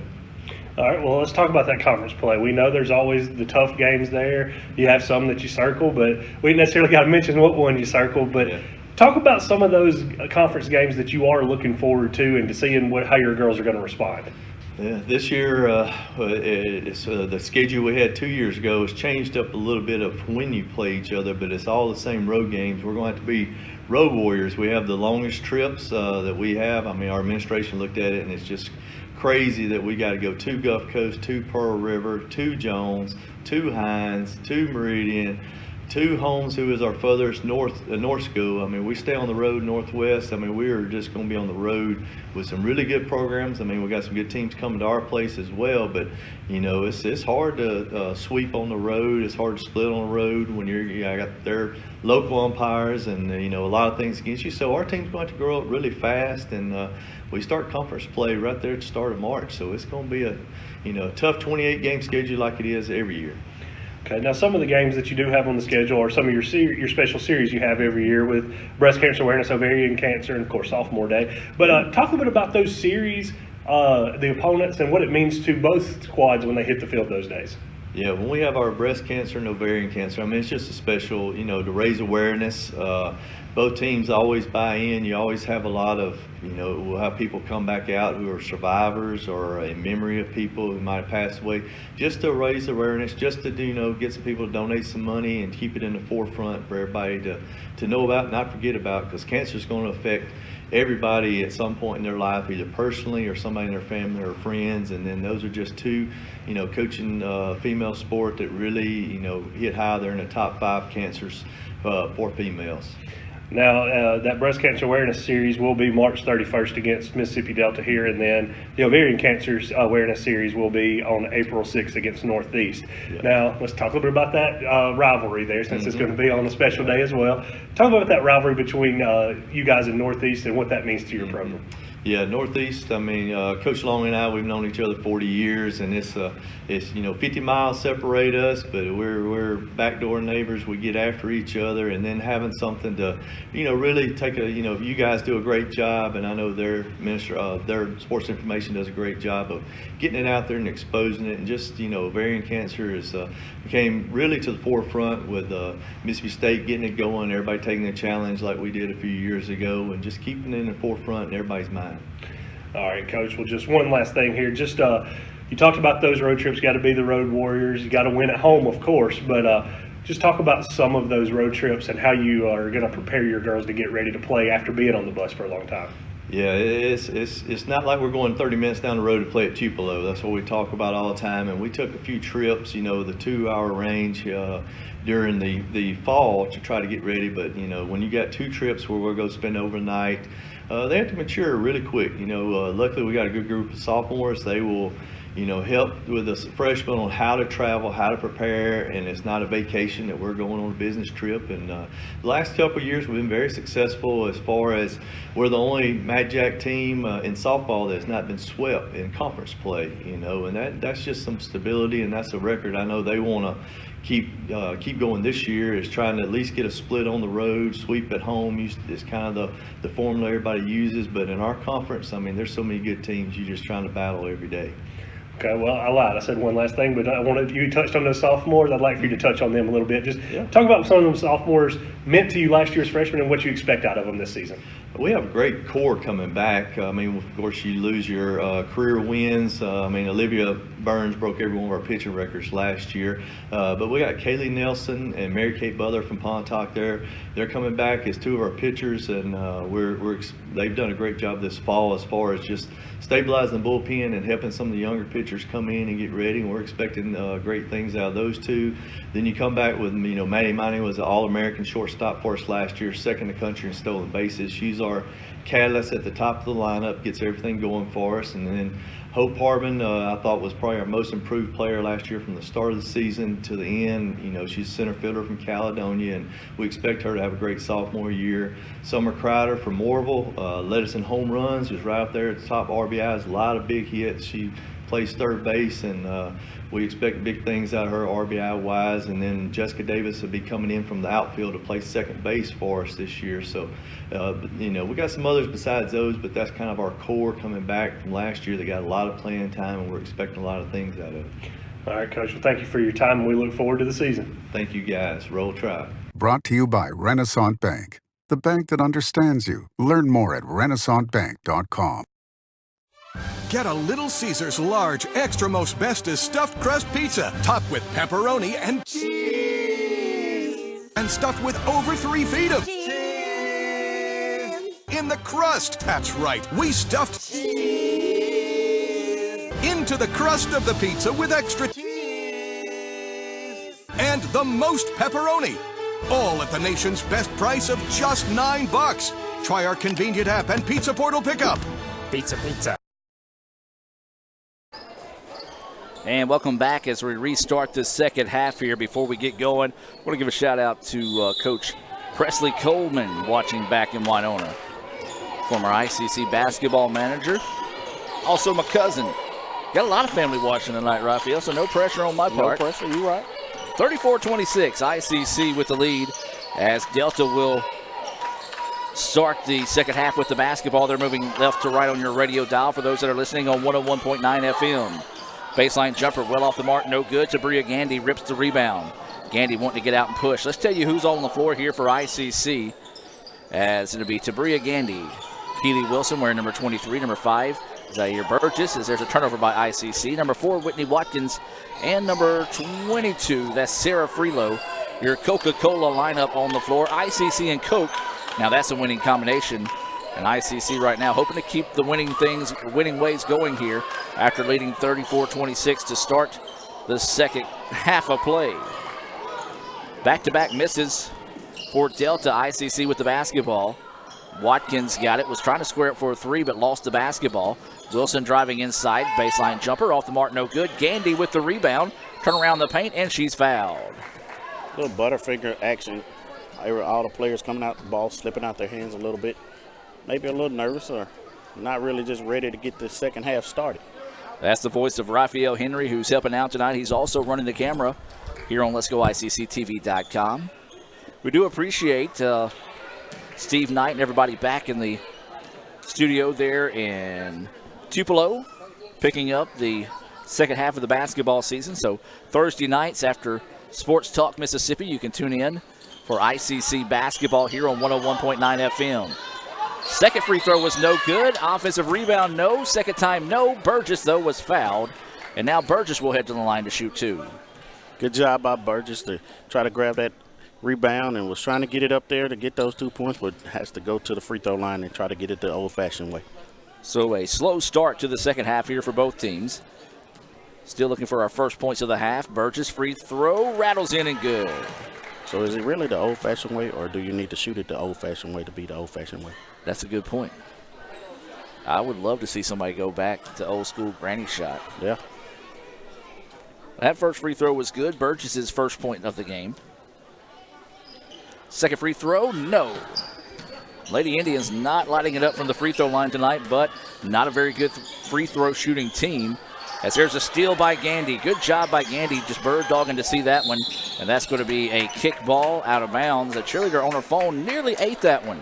Speaker 11: All right, well, let's talk about that conference play. We know there's always the tough games there. You have some that you circle, but we didn't necessarily got to mention what one you circled. But yeah. Talk about some of those conference games that you are looking forward to and to seeing how your girls are going to respond.
Speaker 12: Yeah, this year, the schedule we had 2 years ago has changed up a little bit of when you play each other, but it's all the same road games. We're going to have to be road warriors. We have the longest trips that we have. I mean, our administration looked at it, and it's just crazy that we got to go to Gulf Coast, to Pearl River, to Jones, to Hines, to Meridian, to Holmes, who is our furthest north school. I mean, we stay on the road northwest. I mean, we are just going to be on the road with some really good programs. I mean, we got some good teams coming to our place as well. But it's hard to sweep on the road. It's hard to split on the road when you got their local umpires and a lot of things against you. So our team's going to grow up really fast, and we start conference play right there at the start of March. So it's going to be a tough 28 game schedule like it is every year.
Speaker 11: Okay, now some of the games that you do have on the schedule are some of your special series you have every year with breast cancer awareness, ovarian cancer, and of course sophomore day. But talk a bit about those series, the opponents, and what it means to both squads when they hit the field those days.
Speaker 12: Yeah, when we have our breast cancer and ovarian cancer, I mean, it's just a special, to raise awareness. Both teams always buy in. You always have a lot of, we'll have people come back out who are survivors or in memory of people who might have passed away, just to raise awareness, just to get some people to donate some money and keep it in the forefront for everybody to know about, not forget about, because cancer is going to affect everybody at some point in their life, either personally or somebody in their family or friends. And then those are just two, coaching female sport that really, hit high. They're in the top 5 cancers for females.
Speaker 11: Now, that breast cancer awareness series will be March 31st against Mississippi Delta here, and then the ovarian cancer awareness series will be on April 6th against Northeast. Yeah. Now, let's talk a little bit about that rivalry there, since it's going to be on a special day as well. Talk about that rivalry between you guys in Northeast and what that means to your program.
Speaker 12: Yeah, Northeast, I mean, Coach Long and I, we've known each other 40 years, and it's 50 miles separate us, but we're backdoor neighbors. We get after each other, and then having something to, really take you guys do a great job, and I know their their sports information does a great job of getting it out there and exposing it, and just, ovarian cancer came really to the forefront with Mississippi State getting it going, everybody taking the challenge like we did a few years ago, and just keeping it in the forefront in everybody's mind.
Speaker 11: All right, Coach. Well, just one last thing here. Just you talked about those road trips. Got to be the road warriors. You got to win at home, of course. But just talk about some of those road trips and how you are going to prepare your girls to get ready to play after being on the bus for a long time.
Speaker 12: Yeah, it's not like we're going 30 minutes down the road to play at Tupelo. That's what we talk about all the time. And we took a few trips, the 2-hour range during the fall to try to get ready. But when you got 2 trips where we're going to spend overnight, they have to mature really quick. Luckily we got a good group of sophomores. They will, help with the freshmen on how to travel, how to prepare, and it's not a vacation that we're going on a business trip. And the last couple of years we've been very successful as far as we're the only Mad Jack team in softball that's not been swept in conference play, and that's just some stability, and that's a record I know they want to keep going this year, is trying to at least get a split on the road, sweep at home. It's kind of the formula everybody uses, but in our conference, I mean, there's so many good teams. You're just trying to battle every day.
Speaker 11: Okay, well, I lied. I said one last thing, but you touched on those sophomores. I'd like for you to touch on them a little bit. Just talk about what some of them sophomores meant to you last year's freshmen and what you expect out of them this season.
Speaker 12: We have a great core coming back. I mean, of course, you lose your career wins. Olivia Burns broke every one of our pitching records last year. But we got Kaylee Nelson and Mary Kate Butler from Pontotoc there. They're coming back as two of our pitchers, and they've done a great job this fall as far as just stabilizing the bullpen and helping some of the younger pitchers come in and get ready. And we're expecting great things out of those two. Then you come back with, Maddie Miney was an All-American shortstop for us last year, second in the country in stolen bases. She's our catalyst at the top of the lineup, gets everything going for us. And then Hope Harbin, I thought was probably our most improved player last year from the start of the season to the end. She's a center fielder from Caledonia, and we expect her to have a great sophomore year. Summer Crider from Morville led us in home runs, was right up there at the top RBIs, a lot of big hits. She plays third base, and we expect big things out of her RBI-wise. And then Jessica Davis will be coming in from the outfield to play second base for us this year. So, we got some others besides those, but that's kind of our core coming back from last year. They got a lot of playing time, and we're expecting a lot of things out of it.
Speaker 11: All right, Coach. Well, thank you for your time, and we look forward to the season.
Speaker 12: Thank you, guys. Roll Tribe.
Speaker 13: Brought to you by Renaissance Bank, the bank that understands you. Learn more at renaissancebank.com.
Speaker 8: Get a Little Caesars large extra most bestest stuffed crust pizza, topped with pepperoni and cheese, and stuffed with over 3 feet of cheese in the crust. That's right, we stuffed cheese into the crust of the pizza with extra cheese and the most pepperoni, all at the nation's best price of just $9. Try our convenient app and Pizza Portal pickup.
Speaker 14: Pizza.
Speaker 1: And welcome back as we restart this second half here. Before we get going, I want to give a shout out to Coach Presley Coleman watching back in Winona. Former ICC basketball manager. Also my cousin. Got a lot of family watching tonight, Raphael, so no pressure on my part.
Speaker 2: No pressure, you're right.
Speaker 1: 34-26, ICC with the lead as Delta will start the second half with the basketball. They're moving left to right on your radio dial for those that are listening on 101.9 FM. Baseline jumper well off the mark, no good. To Priya Gandhi rips the rebound. Gandhi wanting to get out and push. Let's tell you who's on the floor here for ICC. As it'll be Tabria Gandhi, Keely Wilson wearing number 23, number 5, Zaire Burgess, as there's a turnover by ICC. Number 4, Whitney Watkins, and number 22, that's Sarah Freelow. Your Coca-Cola lineup on the floor, ICC and Coke. Now that's a winning combination. And ICC right now hoping to keep the winning ways going here after leading 34-26 to start the second half of play. Back-to-back misses for Delta. ICC with the basketball. Watkins got it, was trying to square it for a 3, but lost the basketball. Wilson driving inside, baseline jumper, off the mark, no good. Gandhi with the rebound, turn around the paint, and she's fouled.
Speaker 2: Little butterfinger action. All the players coming out, the ball slipping out their hands a little bit. Maybe a little nervous or not really just ready to get the second half started.
Speaker 1: That's the voice of Raphael Henry, who's helping out tonight. He's also running the camera here on Let'sGoICCTV.com. We do appreciate Steve Knight and everybody back in the studio there in Tupelo, picking up the second half of the basketball season. So Thursday nights after Sports Talk Mississippi, you can tune in for ICC basketball here on 101.9 FM. Second free throw was no good. Offensive rebound, no. Second time, no. Burgess, though, was fouled. And now Burgess will head to the line to shoot 2.
Speaker 2: Good job by Burgess to try to grab that rebound and was trying to get it up there to get those 2 points, but has to go to the free throw line and try to get it the old-fashioned way.
Speaker 1: So a slow start to the second half here for both teams. Still looking for our first points of the half. Burgess free throw, rattles in and good.
Speaker 2: So is it really the old-fashioned way, or do you need to shoot it the old-fashioned way to be the old-fashioned way?
Speaker 1: That's a good point. I would love to see somebody go back to old school granny shot.
Speaker 2: Yeah.
Speaker 1: That first free throw was good. Burgess' first point of the game. Second free throw, no. Lady Indians not lighting it up from the free throw line tonight, but not a very good free throw shooting team. As there's a steal by Gandhi. Good job by Gandhi, just bird dogging to see that one. And that's going to be a kick ball out of bounds. A cheerleader on her phone nearly ate that one.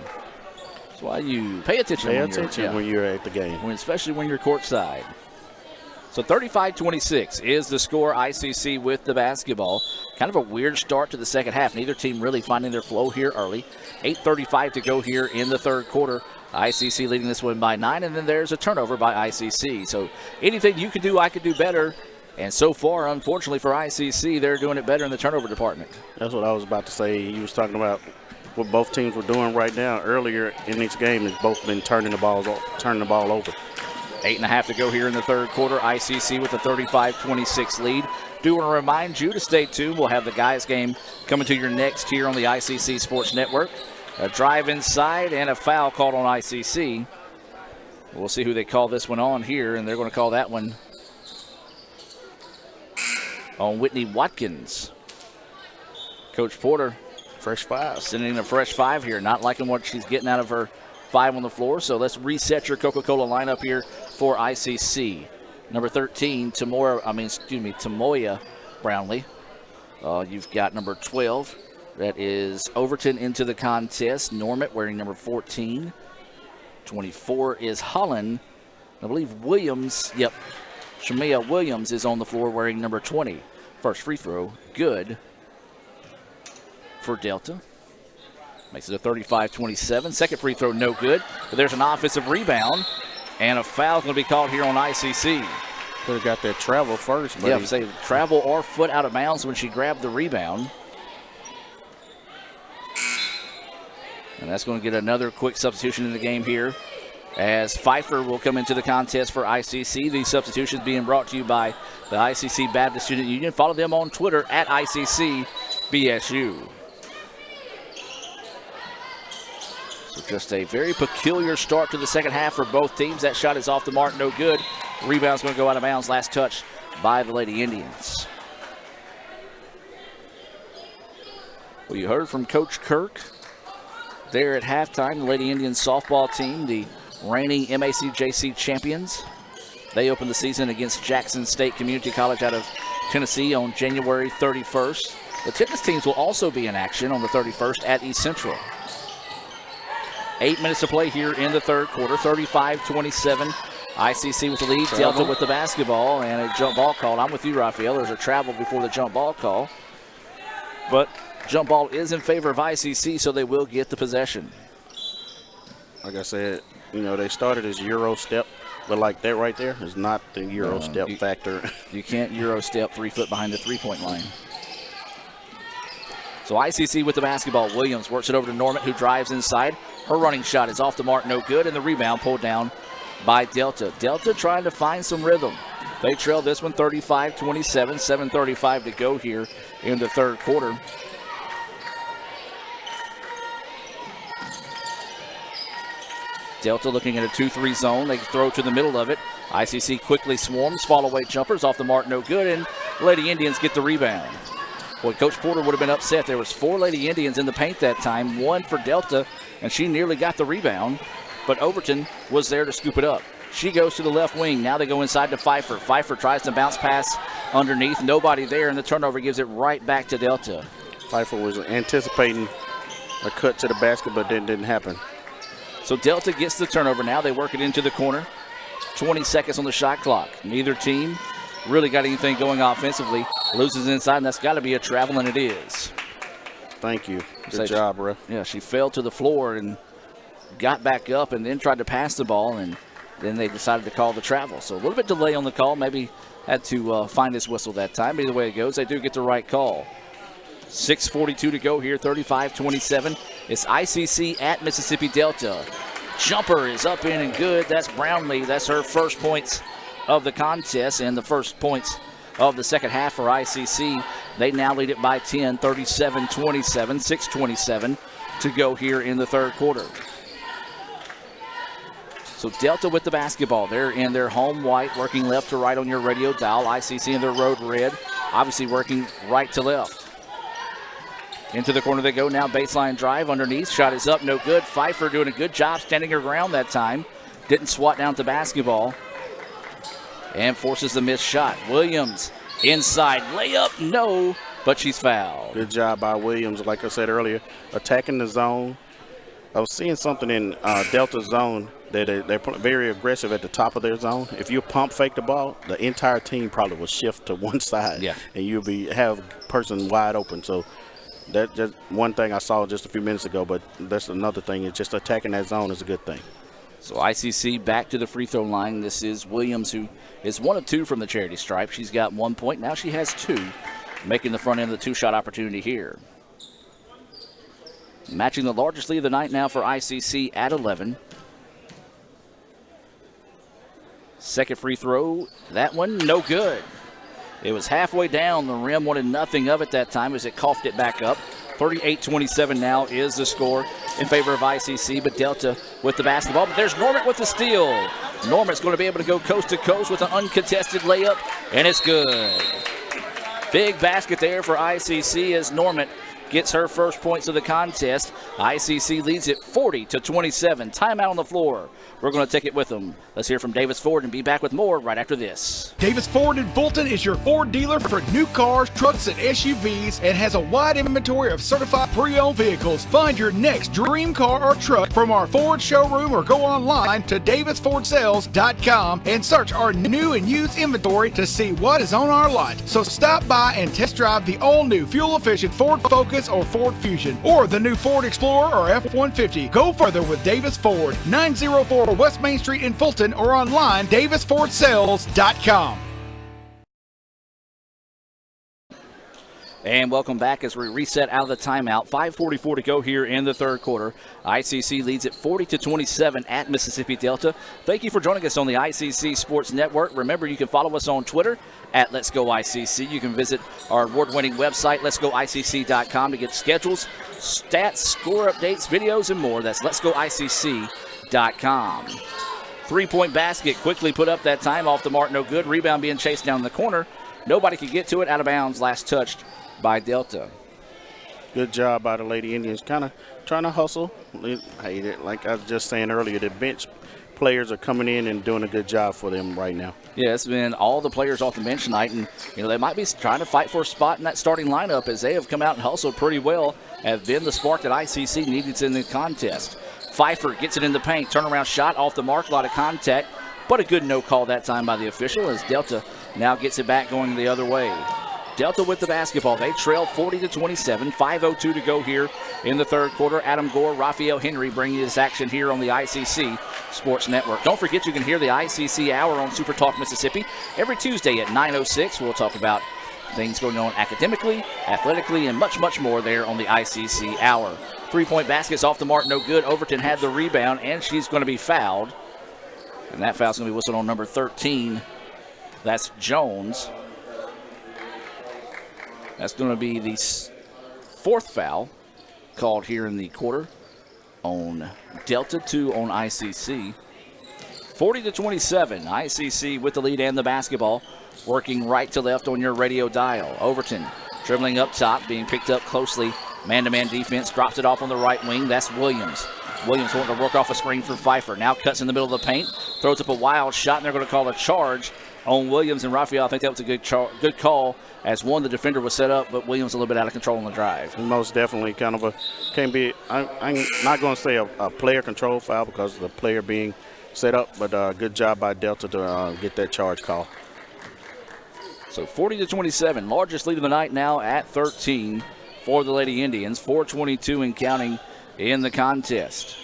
Speaker 1: That's why you pay attention
Speaker 2: when you're at the game.
Speaker 1: Especially when you're courtside. So 35-26 is the score. ICC with the basketball. Kind of a weird start to the second half. Neither team really finding their flow here early. 8:35 to go here in the third quarter. ICC leading this one by 9, and then there's a turnover by ICC. So anything you could do, I could do better. And so far, unfortunately for ICC, they're doing it better in the turnover department.
Speaker 2: That's what I was about to say. He was talking about what both teams were doing right now. Earlier in this game, has both been turning the ball over.
Speaker 1: 8.5 to go here in the third quarter. ICC with a 35-26 lead. Do want to remind you to stay tuned. We'll have the guys game coming to your next here on the ICC Sports Network. A drive inside and a foul called on ICC. We'll see who they call this one on here, and they're going to call that one on Whitney Watkins. Coach Porter,
Speaker 2: fresh five.
Speaker 1: Sending in a fresh five here. Not liking what she's getting out of her five on the floor, so let's reset your Coca-Cola lineup here for ICC. Number 13, Tamoya Brownlee. You've got number 12. That is Overton into the contest. Normett wearing number 14. 24 is Holland. I believe Williams, Shamia Williams is on the floor wearing number 20. First free throw, good for Delta. Makes it a 35-27. Second free throw, no good. But there's an offensive rebound, and a foul going to be called here on ICC.
Speaker 2: Could have got that travel first.
Speaker 1: Yeah, say travel or foot out of bounds when she grabbed the rebound. And that's going to get another quick substitution in the game here, as Pfeiffer will come into the contest for ICC. These substitutions being brought to you by the ICC Baptist Student Union. Follow them on Twitter at ICCBSU. So just a very peculiar start to the second half for both teams. That shot is off the mark, no good. Rebound's going to go out of bounds. Last touch by the Lady Indians. Well, you heard from Coach Kirk there at halftime. The Lady Indians softball team, the reigning MACJC champions. They opened the season against Jackson State Community College out of Tennessee on January 31st. The tennis teams will also be in action on the 31st at East Central. 8 minutes to play here in the third quarter, 35-27. ICC with the lead,
Speaker 2: Travel.
Speaker 1: Delta with the basketball, and a jump ball call. I'm with you, Raphael. There's a travel before the jump ball call. But jump ball is in favor of ICC, so they will get the possession.
Speaker 2: Like I said, they started as Euro step, but like that right there is not the Euro step factor.
Speaker 1: You can't Euro step 3 foot behind the three-point line. So ICC with the basketball. Williams works it over to Normett, who drives inside. Her running shot is off the mark, no good, and the rebound pulled down by Delta. Delta trying to find some rhythm. They trail this one 35-27, 7:35 to go here in the third quarter. Delta looking at a 2-3 zone. They throw to the middle of it. ICC quickly swarms. Fall away jumpers off the mark, no good, and Lady Indians get the rebound. Boy, Coach Porter would have been upset. There was 4 Lady Indians in the paint that time, 1 for Delta, and she nearly got the rebound, but Overton was there to scoop it up. She goes to the left wing. Now they go inside to Pfeiffer. Pfeiffer tries to bounce pass underneath. Nobody there, and the turnover gives it right back to Delta.
Speaker 2: Pfeiffer was anticipating a cut to the basket, but that didn't happen.
Speaker 1: So Delta gets the turnover now. They work it into the corner. 20 seconds on the shot clock. Neither team really got anything going offensively. Loses inside, and that's got to be a travel, and it is.
Speaker 2: Thank you. Good job, bro.
Speaker 1: Yeah, she fell to the floor and got back up and then tried to pass the ball, and then they decided to call the travel. So a little bit delay on the call. Maybe had to find his whistle that time. Either way it goes, they do get the right call. 6:42 to go here, 35-27. It's ICC at Mississippi Delta. Jumper is up in and good. That's Brownlee. That's her first points of the contest and the first points of the second half for ICC. They now lead it by 10, 37-27, 6:27 to go here in the third quarter. So Delta with the basketball. They're in their home white, working left to right on your radio dial. ICC in their road red. obviously working right to left. Into the corner they go now, baseline drive underneath. Shot is up, no good. Pfeiffer doing a good job standing her ground that time. Didn't swat down the basketball. And forces the missed shot. Williams inside, layup, no, but she's fouled.
Speaker 2: Good job by Williams, like I said earlier, attacking the zone. I was seeing something in Delta zone that they're very aggressive at the top of their zone. If you pump fake the ball, the entire team probably will shift to one side, and you'll have a person wide open. So that's just one thing I saw just a few minutes ago, but that's another thing. It's just attacking that zone is a good thing.
Speaker 1: So ICC back to the free throw line. This is Williams, who is 1 of 2 from the charity stripe. She's got 1 point. Now she has 2, making the front end of the 2-shot opportunity here. Matching the largest lead of the night now for ICC at 11. Second free throw, that one no good. It was halfway down the rim, wanted nothing of it that time as it coughed it back up. 38-27 now is the score in favor of ICC, but Delta with the basketball. But there's Normant with the steal. Norman's going to be able to go coast to coast with an uncontested layup, and it's good. Big basket there for ICC as Normant gets her first points of the contest. ICC leads it 40-27. Timeout on the floor. We're going to take it with them. Let's hear from Davis Ford and be back with more right after this.
Speaker 14: Davis Ford in Fulton is your Ford dealer for new cars, trucks, and SUVs and has a wide inventory of certified pre-owned vehicles. Find your next dream car or truck from our Ford showroom or go online to davisfordsales.com and search our new and used inventory to see what is on our lot. So stop by and test drive the all-new fuel-efficient Ford Focus or Ford Fusion or the new Ford Explorer or F-150. Go further with Davis Ford, 904 West Main Street in Fulton or online davisfordsales.com.
Speaker 1: And welcome back as we reset out of the timeout. 5:44 to go here in the third quarter. ICC leads it 40-27 at Mississippi Delta. Thank you for joining us on the ICC Sports Network. Remember, you can follow us on Twitter at Let's Go ICC. You can visit our award-winning website, letsgoicc.com, to get schedules, stats, score updates, videos, and more. That's letsgoicc.com. Three-point basket quickly put up that time, off the mark, no good. Rebound being chased down the corner. Nobody could get to it, out of bounds, last touched by Delta.
Speaker 2: Good job by the Lady Indians, kind of trying to hustle. Like I was just saying earlier, the bench players are coming in and doing a good job for them right now.
Speaker 1: Yeah, it's been all the players off the bench tonight, and they might be trying to fight for a spot in that starting lineup as they have come out and hustled pretty well, have been the spark that ICC needed in the contest. Pfeiffer gets it in the paint, turnaround shot off the mark, a lot of contact, but a good no call that time by the official as Delta now gets it back going the other way. Delta with the basketball. They trail 40-27. 5:02 to go here in the third quarter. Adam Gore, Raphael Henry bringing this action here on the ICC Sports Network. Don't forget you can hear the ICC Hour on Super Talk Mississippi every Tuesday at 9:06. We'll talk about things going on academically, athletically, and much, much more there on the ICC Hour. Three-point basket's off the mark, no good. Overton had the rebound, and she's going to be fouled. And that foul's going to be whistled on number 13. That's Jones. That's going to be the fourth foul called here in the quarter on Delta, 2 on ICC. 40-27, ICC with the lead and the basketball, working right to left on your radio dial. Overton dribbling up top, being picked up closely. Man-to-man defense, drops it off on the right wing. That's Williams. Williams wanting to work off a screen for Pfeiffer. Now cuts in the middle of the paint, throws up a wild shot, and they're going to call a charge on Williams and Raphael. I think that was a good call, as the defender was set up, but Williams a little bit out of control on the drive.
Speaker 2: Most definitely kind of I'm not going to say a player control foul because of the player being set up, but good job by Delta to get that charge call.
Speaker 1: So 40-27, largest lead of the night now at 13 for the Lady Indians. 4:22 and counting in the contest.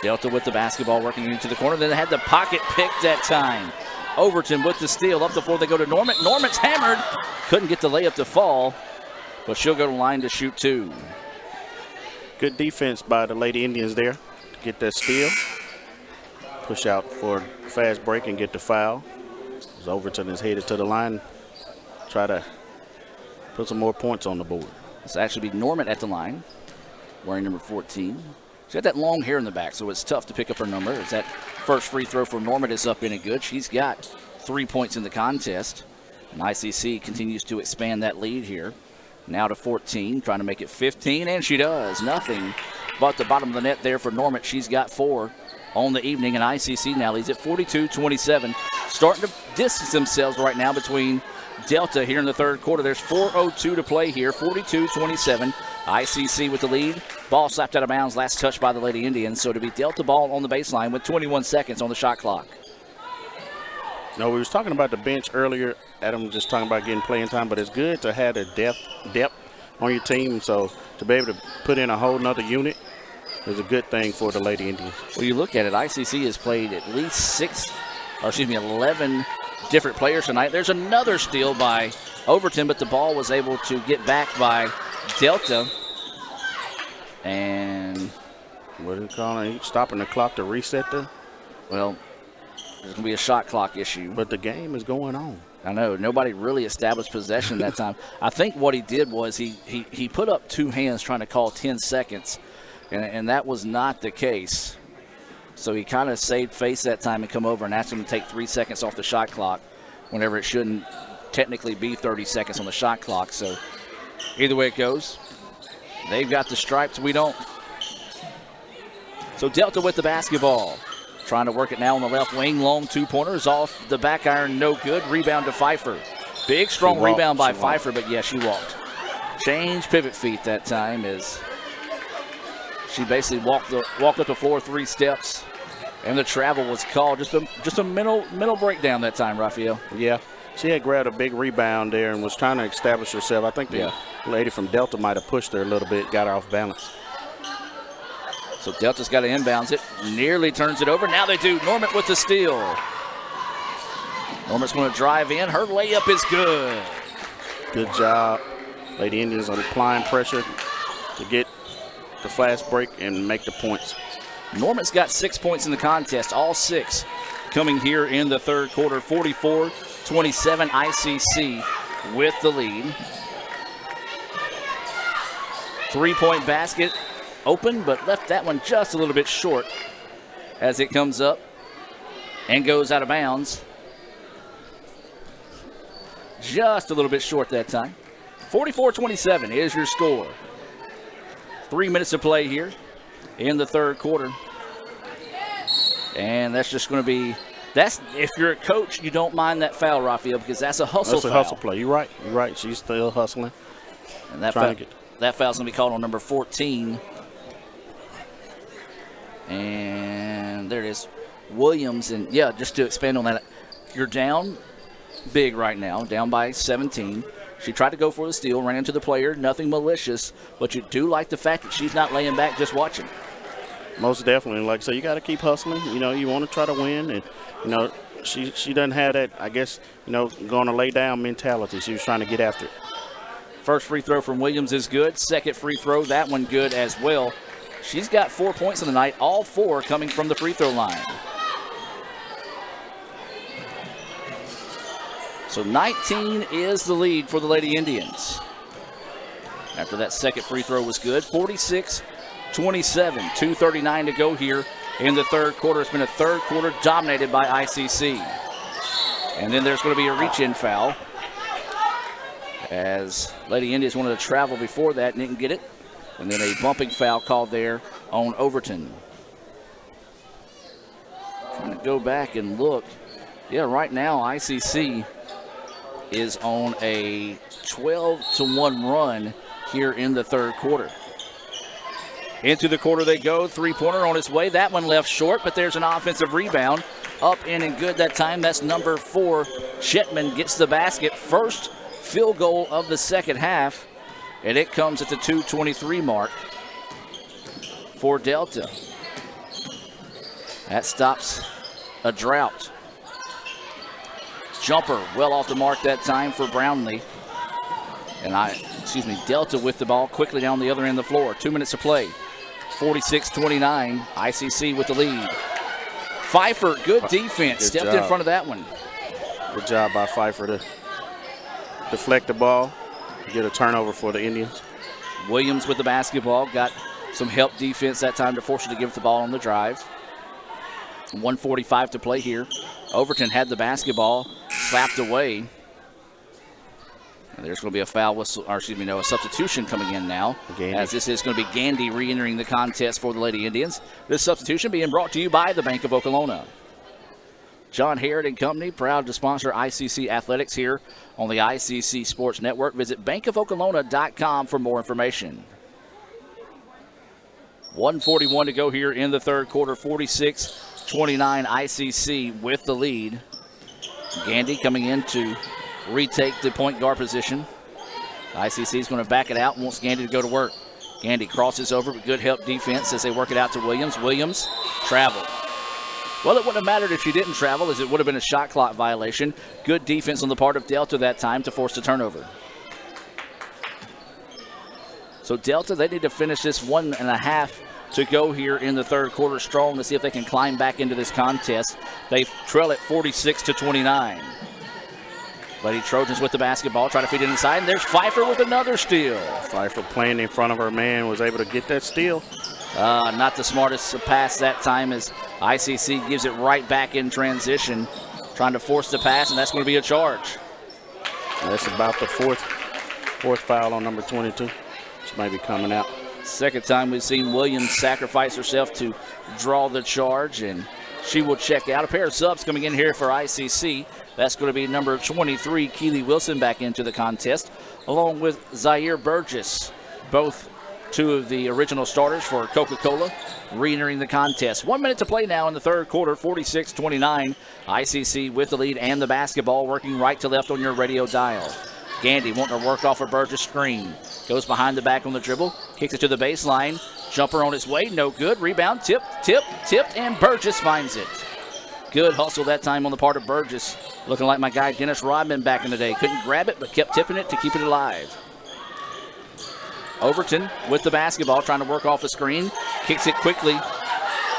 Speaker 1: Delta with the basketball working into the corner. Then they had the pocket pick that time. Overton with the steal. Up the floor they go to Normant. Normant's hammered. Couldn't get the layup to fall, but she'll go to the line to shoot 2.
Speaker 2: Good defense by the Lady Indians there to get that steal. Push out for a fast break and get the foul. As Overton is headed to the line. Try to put some more points on the board.
Speaker 1: This will actually be Normant at the line, wearing number 14. She's got that long hair in the back, so it's tough to pick up her number. It's that First free throw for Norman is up in and good. She's got 3 points in the contest. And ICC continues to expand that lead here. Now to 14, trying to make it 15, and she does. Nothing but the bottom of the net there for Norman. She's got 4 on the evening, and ICC now leads at 42-27. Starting to distance themselves right now between Delta here in the third quarter. There's 4:02 to play here, 42-27. ICC with the lead. Ball slapped out of bounds, last touch by the Lady Indians. So to be Delta ball on the baseline with 21 seconds on the shot clock.
Speaker 2: No, we was talking about the bench earlier. Adam was just talking about getting playing time, but it's good to have the depth on your team. So to be able to put in a whole nother unit is a good thing for the Lady Indians.
Speaker 1: Well, you look at it, ICC has played at least 11 different players tonight. There's another steal by Overton, but the ball was able to get back by Delta. And
Speaker 2: what are you calling? Stopping the clock to reset the?
Speaker 1: Well, there's going to be a shot clock issue.
Speaker 2: But the game is going on.
Speaker 1: I know. Nobody really established possession that time. I think what he did was he put up 2 hands trying to call 10 seconds, and that was not the case. So he kind of saved face that time and come over and asked him to take 3 seconds off the shot clock whenever it shouldn't technically be 30 seconds on the shot clock. So either way it goes, they've got the stripes, we don't. So Delta with the basketball. Trying to work it now on the left wing. Long 2-pointers off the back iron, no good. Rebound to Pfeiffer. Big, strong rebound by Pfeiffer, but yeah, she walked. Change pivot feet that time as she basically walked up the floor 3 steps, and the travel was called. Just a mental breakdown that time, Raphael.
Speaker 2: Yeah, she had grabbed a big rebound there and was trying to establish herself. I think the lady from Delta might have pushed her a little bit, got her off balance.
Speaker 1: So Delta's got to inbounds it. Nearly turns it over. Now they do. Norman with the steal. Norman's going to drive in. Her layup is good.
Speaker 2: Good job. Lady Indians are applying pressure to get the fast break and make the points.
Speaker 1: Norman's got 6 points in the contest, all 6 coming here in the third quarter. 44-27 ICC with the lead. 3-point basket open, but left that one just a little bit short as it comes up and goes out of bounds. Just a little bit short that time. 44-27 is your score. 3 minutes to play here in the third quarter. And that's just going to be, if you're a coach, you don't mind that foul, Raphael, because that's a hustle foul.
Speaker 2: That's a hustle play. You're right. She's still hustling.
Speaker 1: And that foul's going to be called on number 14. And there it is. Williams, and yeah, just to expand on that, you're down big right now, down by 17. She tried to go for the steal, ran into the player, nothing malicious, but you do like the fact that she's not laying back, just watching.
Speaker 2: Most definitely. Like I said, you got to keep hustling. You want to try to win, and, she doesn't have that, I guess, going to lay down mentality. She was trying to get after it.
Speaker 1: First free throw from Williams is good. Second free throw, that one good as well. She's got 4 points in the night, all 4 coming from the free throw line. So 19 is the lead for the Lady Indians. After that second free throw was good, 46-27, 2:39 to go here in the third quarter. It's been a third quarter dominated by ICC. And then there's going to be a reach-in foul as Lady Indians wanted to travel before that and didn't get it. And then a bumping foul called there on Overton. Trying to go back and look. Yeah, right now ICC is on a 12-1 run here in the third quarter. Into the quarter they go. 3-pointer on its way. That one left short, but there's an offensive rebound. Up in and good that time. That's number 4. Chetman gets the basket. First field goal of the second half. And it comes at the 2:23 mark for Delta. That stops a drought. Jumper well off the mark that time for Brownlee. And Delta with the ball quickly down the other end of the floor. 2 minutes to play. 46-29, ICC with the lead. Pfeiffer, good defense. Stepped in front of that one.
Speaker 2: Good job by Pfeiffer to deflect the ball, get a turnover for the Indians.
Speaker 1: Williams with the basketball, got some help defense that time to force her to give the ball on the drive. 1:45 to play here. Overton had the basketball slapped away. And there's going to be a foul whistle, or excuse me, no, a substitution coming in now.
Speaker 2: Gandhi.
Speaker 1: As this is going to be Gandhi re-entering the contest for the Lady Indians. This substitution being brought to you by the Bank of Okolona. John Harrod and Company, proud to sponsor ICC Athletics here on the ICC Sports Network. Visit bankofokolona.com for more information. 1:41 to go here in the third quarter, 46-29 ICC with the lead. Gandhi coming in to retake the point guard position. ICC is going to back it out and wants Gandhi to go to work. Gandhi crosses over with good help defense as they work it out to Williams. Williams traveled. Well, it wouldn't have mattered if she didn't travel, as it would have been a shot clock violation. Good defense on the part of Delta that time to force the turnover. So Delta, they need to finish this 1.5 to go here in the third quarter strong to see if they can climb back into this contest. They trail at 46-29. Lady Trojans with the basketball, try to feed it inside, and there's Pfeiffer with another steal.
Speaker 2: Pfeiffer playing in front of her man was able to get that steal.
Speaker 1: Not the smartest pass that time, as ICC gives it right back in transition, trying to force the pass, and that's going to be a charge.
Speaker 2: That's about the fourth foul on number 22. She might be coming out.
Speaker 1: Second time we've seen Williams sacrifice herself to draw the charge, and she will check out. A pair of subs coming in here for ICC. That's going to be number 23, Keely Wilson, back into the contest, along with Zaire Burgess. Both two of the original starters for Coca-Cola re-entering the contest. 1 minute to play now in the third quarter, 46-29. ICC with the lead and the basketball, working right to left on your radio dial. Gandhi wanting to work off a Burgess screen. Goes behind the back on the dribble, kicks it to the baseline. Jumper on its way, no good. Rebound, tipped, and Burgess finds it. Good hustle that time on the part of Burgess. Looking like my guy Dennis Rodman back in the day. Couldn't grab it, but kept tipping it to keep it alive. Overton with the basketball, trying to work off a screen. Kicks it quickly.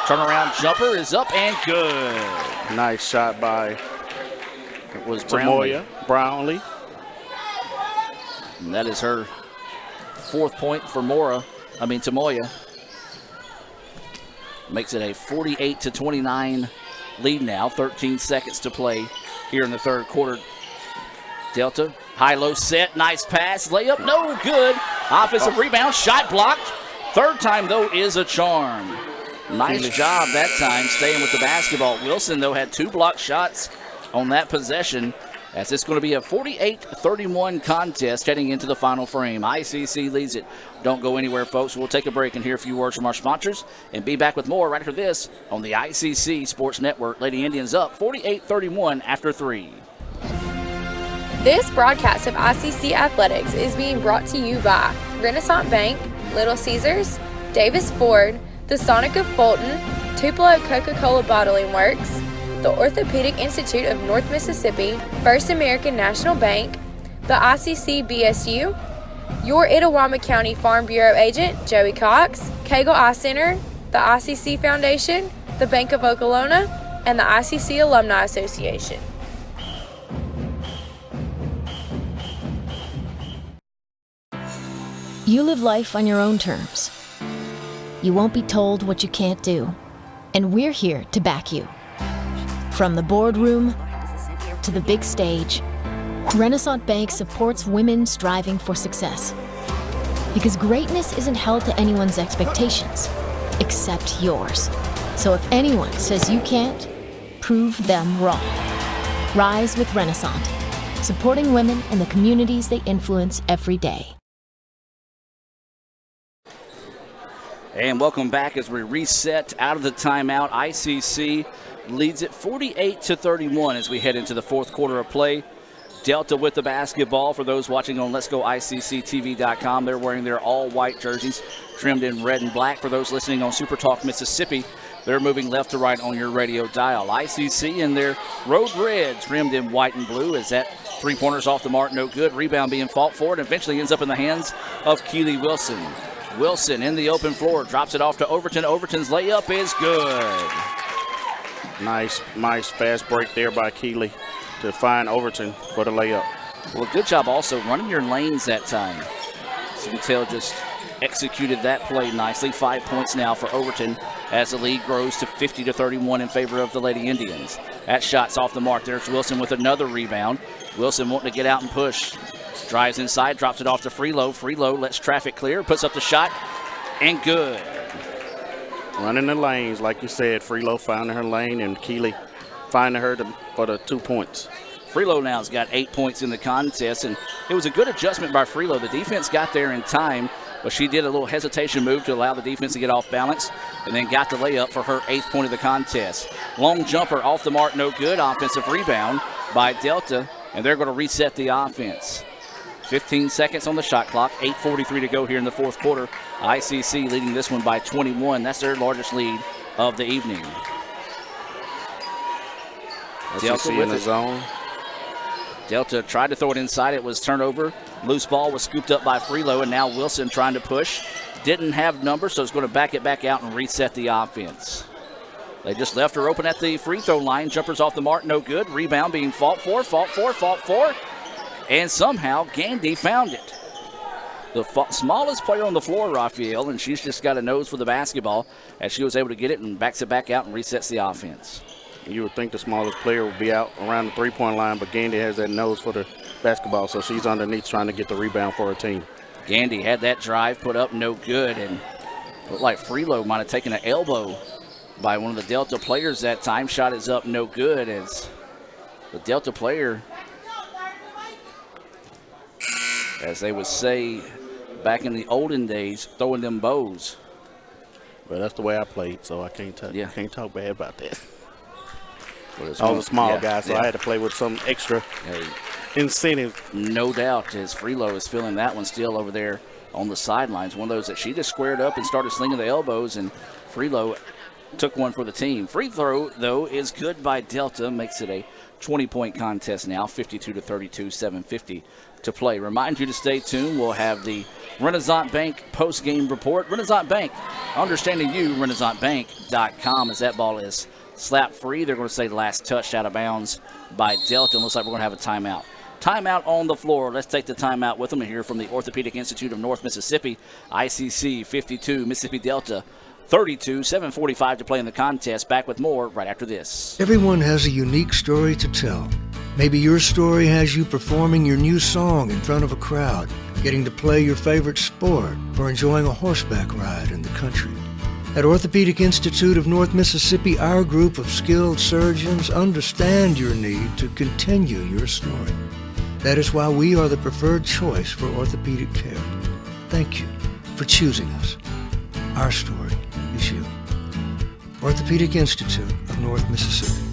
Speaker 1: Turnaround jumper is up and good.
Speaker 2: Nice shot by
Speaker 1: it was Brownlee. And that is her fourth point for Tamoya. Makes it a 48-29 lead now. 13 seconds to play here in the third quarter. Delta, high-low set, nice pass, layup, no good. Offensive rebound, shot blocked. Third time, though, is a charm. Nice job that time staying with the basketball. Wilson, though, had 2 blocked shots on that possession, as it's going to be a 48-31 contest heading into the final frame. ICC leads it. Don't go anywhere, folks. We'll take a break and hear a few words from our sponsors and be back with more right after this on the ICC Sports Network. Lady Indians up 48-31 after 3.
Speaker 10: This broadcast of ICC Athletics is being brought to you by Renaissance Bank, Little Caesars, Davis Ford, the Sonic of Fulton, Tupelo Coca-Cola Bottling Works, the Orthopedic Institute of North Mississippi, First American National Bank, the ICC BSU, your Itawamba County Farm Bureau agent, Joey Cox, Cagle Eye Center, the ICC Foundation, the Bank of Okolona, and the ICC Alumni Association.
Speaker 3: You live life on your own terms. You won't be told what you can't do. And we're here to back you. From the boardroom to the big stage, Renaissance Bank supports women striving for success. Because greatness isn't held to anyone's expectations, except yours. So if anyone says you can't, prove them wrong. Rise with Renaissance, supporting women and the communities they influence every day.
Speaker 1: And welcome back as we reset out of the timeout. ICC leads it 48-31 as we head into the fourth quarter of play. Delta with the basketball. For those watching on Let'sGoICCTV.com, they're wearing their all-white jerseys trimmed in red and black. For those listening on Super Talk Mississippi, they're moving left to right on your radio dial. ICC in their road red trimmed in white and blue, as that three-pointers off the mark, no good. Rebound being fought for and eventually ends up in the hands of Keely Wilson. Wilson in the open floor, drops it off to Overton. Overton's layup is good.
Speaker 2: Nice fast break there by Keely to find Overton for the layup.
Speaker 1: Well, good job also running your lanes that time. Sintel just executed that play nicely. 5 points now for Overton as the lead grows to 50-31 in favor of the Lady Indians. That shot's off the mark. There's Wilson with another rebound. Wilson wanting to get out and push. Drives inside, drops it off to Freelow. Freelow lets traffic clear, puts up the shot, and good.
Speaker 2: Running the lanes, like you said, Freelow finding her lane and Keeley finding her for the 2 points.
Speaker 1: Freelow now has got 8 points in the contest, and it was a good adjustment by Freelow. The defense got there in time, but she did a little hesitation move to allow the defense to get off balance, and then got the layup for her 8th point of the contest. Long jumper off the mark, no good. Offensive rebound by Delta, and they're going to reset the offense. 15 seconds on the shot clock, 8:43 to go here in the fourth quarter. ICC leading this one by 21. That's their largest lead of the evening.
Speaker 2: Delta in the zone.
Speaker 1: Delta tried to throw it inside. It was turnover. Loose ball was scooped up by Freelow, and now Wilson trying to push. Didn't have numbers, so it's going to back it back out and reset the offense. They just left her open at the free throw line. Jumpers off the mark, no good. Rebound being fought for. And somehow Gandhi found it. The smallest player on the floor, Raphael, and she's just got a nose for the basketball as she was able to get it and backs it back out and resets the offense.
Speaker 2: You would think the smallest player would be out around the three-point line, but Gandhi has that nose for the basketball, so she's underneath trying to get the rebound for her team.
Speaker 1: Gandhi had that drive put up, no good, and looked like Freelow might have taken an elbow by one of the Delta players that time. Shot is up, no good, as the Delta player, as they would say back in the olden days, throwing them bows.
Speaker 2: Well, that's the way I played, so I can't talk bad about that.
Speaker 1: Well,
Speaker 2: I was a small guy, so I had to play with some extra incentive.
Speaker 1: No doubt, as Freelow is feeling that one still over there on the sidelines. One of those that she just squared up and started slinging the elbows, and Freelow took one for the team. Free throw, though, is good by Delta. Makes it a 20-point contest now, 52-32, 7:50 to play. Remind you to stay tuned. We'll have the Renaissance Bank post-game report. Renaissance Bank, understanding you, renaissancebank.com, as that ball is slap free. They're going to say last touched out of bounds by Delta. It looks like we're going to have a timeout. Timeout on the floor. Let's take the timeout with them and hear from the Orthopedic Institute of North Mississippi. ICC 52, Mississippi Delta 32, 7:45 to play in the contest. Back with more right after this.
Speaker 9: Everyone has a unique story to tell. Maybe your story has you performing your new song in front of a crowd, getting to play your favorite sport, or enjoying a horseback ride in the country. At Orthopedic Institute of North Mississippi, our group of skilled surgeons understand your need to continue your story. That is why we are the preferred choice for orthopedic care. Thank you for choosing us. Our story is you. Orthopedic Institute of North Mississippi.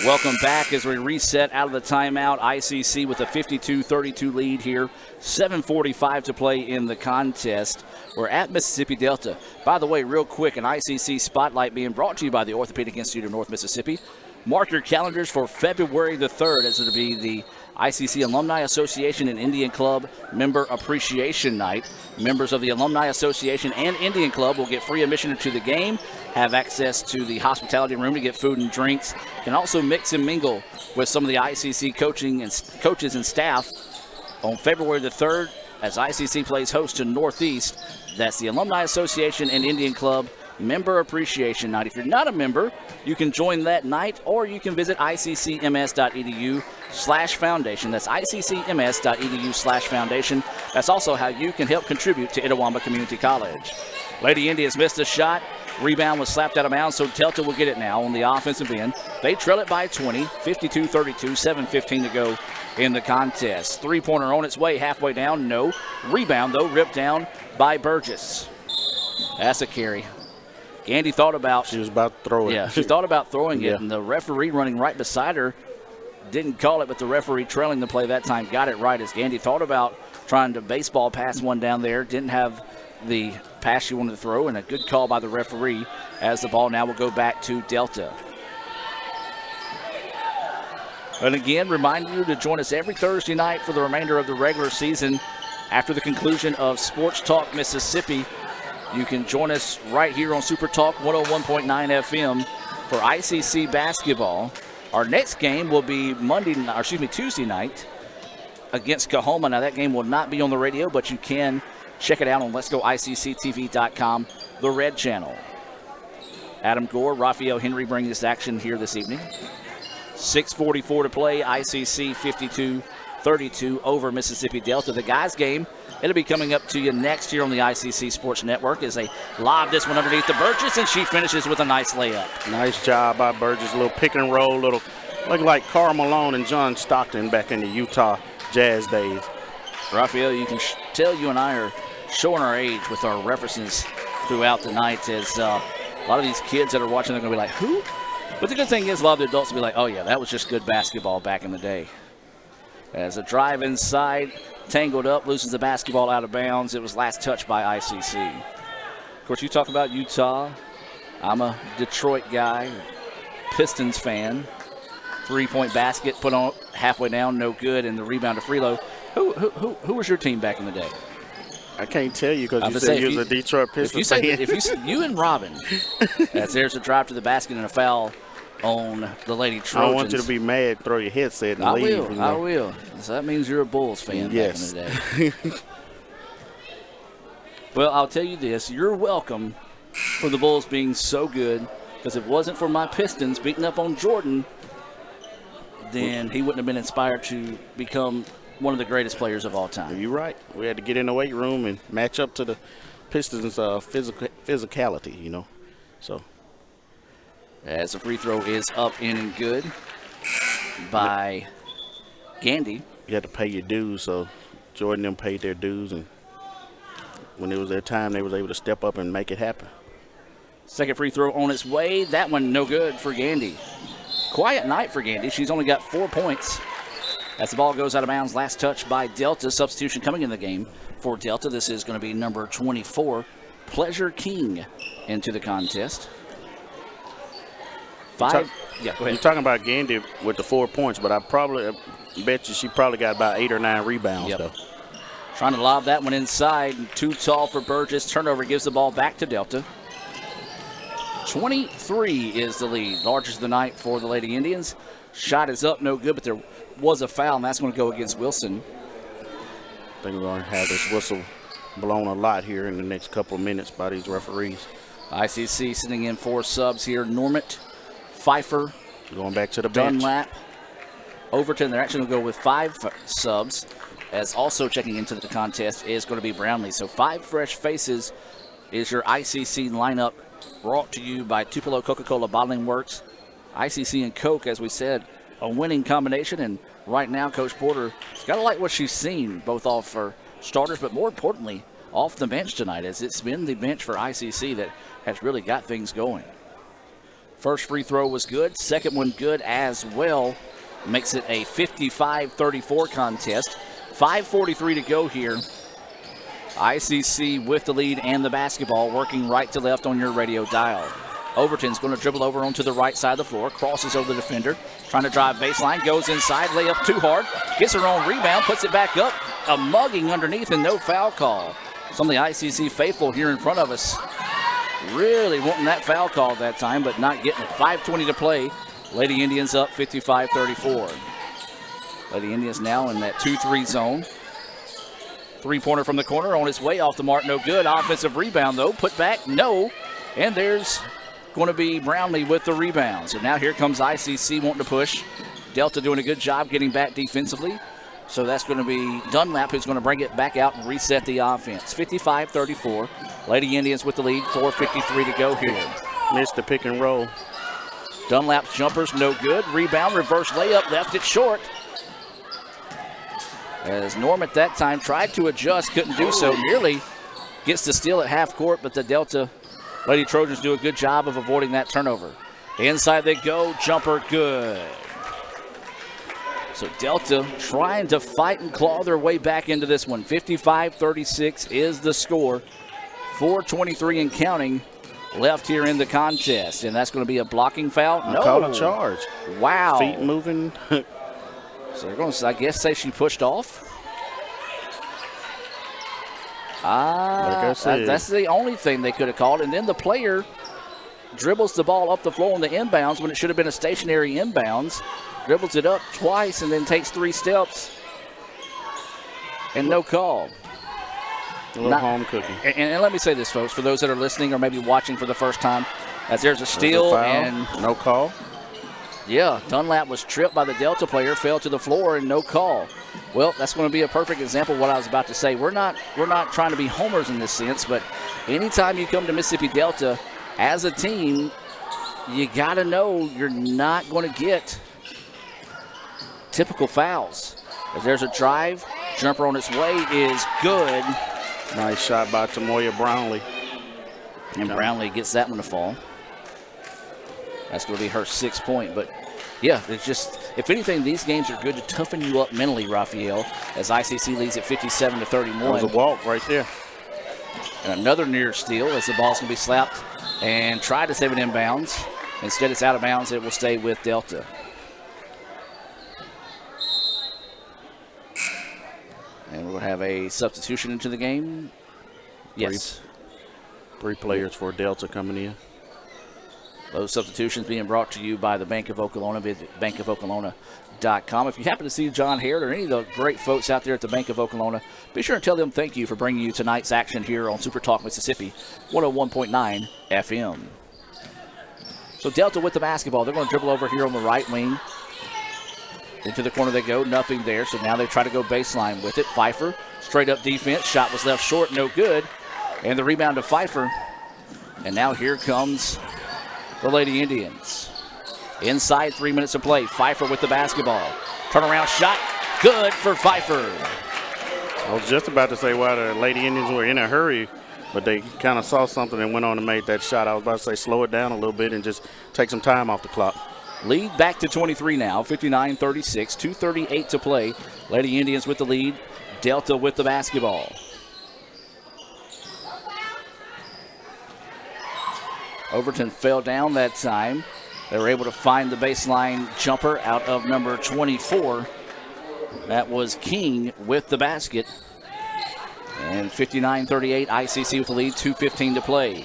Speaker 1: Welcome back as we reset out of the timeout. ICC with a 52-32 lead here. 7:45 to play in the contest. We're at Mississippi Delta. By the way, real quick, an ICC spotlight being brought to you by the Orthopedic Institute of North Mississippi. Mark your calendars for February the 3rd, as it'll be the ICC Alumni Association and Indian Club Member Appreciation Night. Members of the Alumni Association and Indian Club will get free admission to the game, have access to the hospitality room to get food and drinks, can also mix and mingle with some of the ICC coaches and staff on February the 3rd as ICC plays host to Northeast. That's the Alumni Association and Indian Club Member Appreciation Night. If you're not a member, you can join that night, or you can visit iccms.edu/foundation. That's iccms.edu/foundation. That's also how you can help contribute to Itawamba Community College. Lady Indians missed a shot. Rebound was slapped out of bounds, so Delta will get it now on the offensive end. They trail it by 20, 52-32, 7:15 to go in the contest. Three-pointer on its way, halfway down, no. Rebound, though, ripped down by Burgess. That's a carry. Gandhi thought about...
Speaker 2: She was about to throw it.
Speaker 1: Yeah, she thought about throwing it, and the referee running right beside her didn't call it, but the referee trailing the play that time got it right as Gandhi thought about trying to baseball pass one down there. Didn't have the pass she wanted to throw, and a good call by the referee as the ball now will go back to Delta. And again, reminding you to join us every Thursday night for the remainder of the regular season after the conclusion of Sports Talk Mississippi. You can join us right here on Super Talk 101.9 FM for ICC basketball. Our next game will be Tuesday night against Coahoma. Now that game will not be on the radio, but you can check it out on letsgoicctv.com the red channel. Adam Gore, Raphael Henry bring this action here this evening. 6:44 to play. ICC 52-32 over Mississippi Delta. The guys game, it'll be coming up to you next year on the ICC Sports Network as they lob this one underneath to Burgess, and she finishes with a nice layup.
Speaker 2: Nice job by Burgess. A little pick and roll, look like Karl Malone and John Stockton back in the Utah Jazz days.
Speaker 1: Raphael, you can tell you and I are showing our age with our references throughout the night, as a lot of these kids that are watching are going to be like, who? But the good thing is a lot of the adults will be like, oh, yeah, that was just good basketball back in the day. As a drive inside, tangled up, loses the basketball out of bounds. It was last touched by ICC. Of course, you talk about Utah. I'm a Detroit guy, Pistons fan. Three-point basket put on halfway down, no good, and the rebound to Freelo. Who was your team back in the day?
Speaker 2: I can't tell you because you said you was a Detroit Pistons fan.
Speaker 1: If you say you and Robin, as there's a drive to the basket and a foul on the Lady Trojans.
Speaker 2: I don't want you to be mad, throw your headset and leave.
Speaker 1: I will. So that means you're a Bulls fan back in the day. Well, I'll tell you this. You're welcome for the Bulls being so good, because if it wasn't for my Pistons beating up on Jordan, then he wouldn't have been inspired to become one of the greatest players of all time.
Speaker 2: You're right. We had to get in the weight room and match up to the Pistons' physicality, you know. So,
Speaker 1: as the free throw is up, in, and good by Gandhi.
Speaker 2: You had to pay your dues, so Jordan and them paid their dues, and when it was their time, they was able to step up and make it happen.
Speaker 1: Second free throw on its way. That one no good for Gandhi. Quiet night for Gandhi. She's only got 4 points. As the ball goes out of bounds, last touch by Delta. Substitution coming in the game for Delta. This is going to be number 24, Pleasure King, into the contest. Go ahead.
Speaker 2: You're talking about Gandhi with the 4 points, but I bet you she probably got about 8 or 9 rebounds, though.
Speaker 1: Trying to lob that one inside. Too tall for Burgess. Turnover gives the ball back to Delta. 23 is the lead. Largest of the night for the Lady Indians. Shot is up, no good, but there was a foul, and that's going to go against Wilson.
Speaker 2: I think we're going to have this whistle blown a lot here in the next couple of minutes by these referees.
Speaker 1: ICC sending in 4 subs here. Normant, Pfeiffer,
Speaker 2: going back to the bench.
Speaker 1: Dunlap, Overton. They're actually going to go with 5 subs, as also checking into the contest is going to be Brownlee. So 5 fresh faces is your ICC lineup, brought to you by Tupelo Coca-Cola Bottling Works. ICC and Coke, as we said, a winning combination, and right now Coach Porter's got to like what she's seen, both off her starters, but more importantly, off the bench tonight, as it's been the bench for ICC that has really got things going. First free throw was good. Second one good as well. Makes it a 55-34 contest. 5:43 to go here. ICC with the lead and the basketball, working right to left on your radio dial. Overton's going to dribble over onto the right side of the floor, crosses over the defender, trying to drive baseline, goes inside, layup too hard, gets her own rebound, puts it back up, a mugging underneath and no foul call. Some of the ICC faithful here in front of us really wanting that foul call that time, but not getting it. 5:20 to play. Lady Indians up 55-34. Lady Indians now in that 2-3 zone. Three-pointer from the corner on its way off the mark, no good. Offensive rebound, though, put back, no. And there's going to be Brownlee with the rebound. So now here comes ICC wanting to push. Delta doing a good job getting back defensively. So that's going to be Dunlap who's going to bring it back out and reset the offense. 55-34. Lady Indians with the lead, 4:53 to go here.
Speaker 2: Missed the pick and roll.
Speaker 1: Dunlap's jumper's no good. Rebound, reverse layup, left it short. As Norm at that time tried to adjust, couldn't do so. Nearly gets the steal at half court, but the Delta Lady Trojans do a good job of avoiding that turnover. Inside they go, jumper good. So Delta trying to fight and claw their way back into this one. 55-36 is the score. 4:23 and counting left here in the contest. And that's going to be a blocking foul. No.
Speaker 2: Call a charge.
Speaker 1: Wow.
Speaker 2: Feet moving.
Speaker 1: So they're going to, I guess, say she pushed off.
Speaker 2: Like I said.
Speaker 1: That's the only thing they could have called. And then the player dribbles the ball up the floor on the inbounds when it should have been a stationary inbounds. Dribbles it up twice and then takes 3 steps. And no call.
Speaker 2: A little home cooking.
Speaker 1: And let me say this, folks, for those that are listening or maybe watching for the first time, as there's a steal and
Speaker 2: no call.
Speaker 1: Yeah, Dunlap was tripped by the Delta player, fell to the floor, and no call. Well, that's going to be a perfect example of what I was about to say. We're not trying to be homers in this sense, but anytime you come to Mississippi Delta as a team, you got to know you're not going to get typical fouls. As there's a drive, jumper on its way is good.
Speaker 2: Nice shot by Tamoya Brownlee.
Speaker 1: And Brownlee gets that one to fall. That's going to be her 6th point. But, yeah, it's just, if anything, these games are good to toughen you up mentally, Raphael, as ICC leads at 57-31.
Speaker 2: That was a walk right there.
Speaker 1: And another near steal as the ball's going to be slapped and tried to save it inbounds. Instead, it's out of bounds. It will stay with Delta. And we're going to have a substitution into the game. Yes.
Speaker 2: Three players for Delta coming in.
Speaker 1: Those substitutions being brought to you by the Bank of Oklahoma, bankofoklahoma.com. If you happen to see John Harrod or any of the great folks out there at the Bank of Oklahoma, be sure and tell them thank you for bringing you tonight's action here on Super Talk Mississippi 101.9 FM. So Delta with the basketball. They're going to dribble over here on the right wing. Into the corner they go, nothing there. So now they try to go baseline with it. Pfeiffer, straight up defense. Shot was left short, no good. And the rebound to Pfeiffer. And now here comes the Lady Indians. Inside 3 minutes to play. Pfeiffer with the basketball. Turnaround shot, good for Pfeiffer.
Speaker 2: I was just about to say why the Lady Indians were in a hurry, but they kind of saw something and went on and made that shot. I was about to say slow it down a little bit and just take some time off the clock.
Speaker 1: Lead back to 23 now, 59-36, 2:38 to play. Lady Indians with the lead, Delta with the basketball. Overton fell down that time. They were able to find the baseline jumper out of number 24. That was King with the basket. And 59-38, ICC with the lead, 2:15 to play.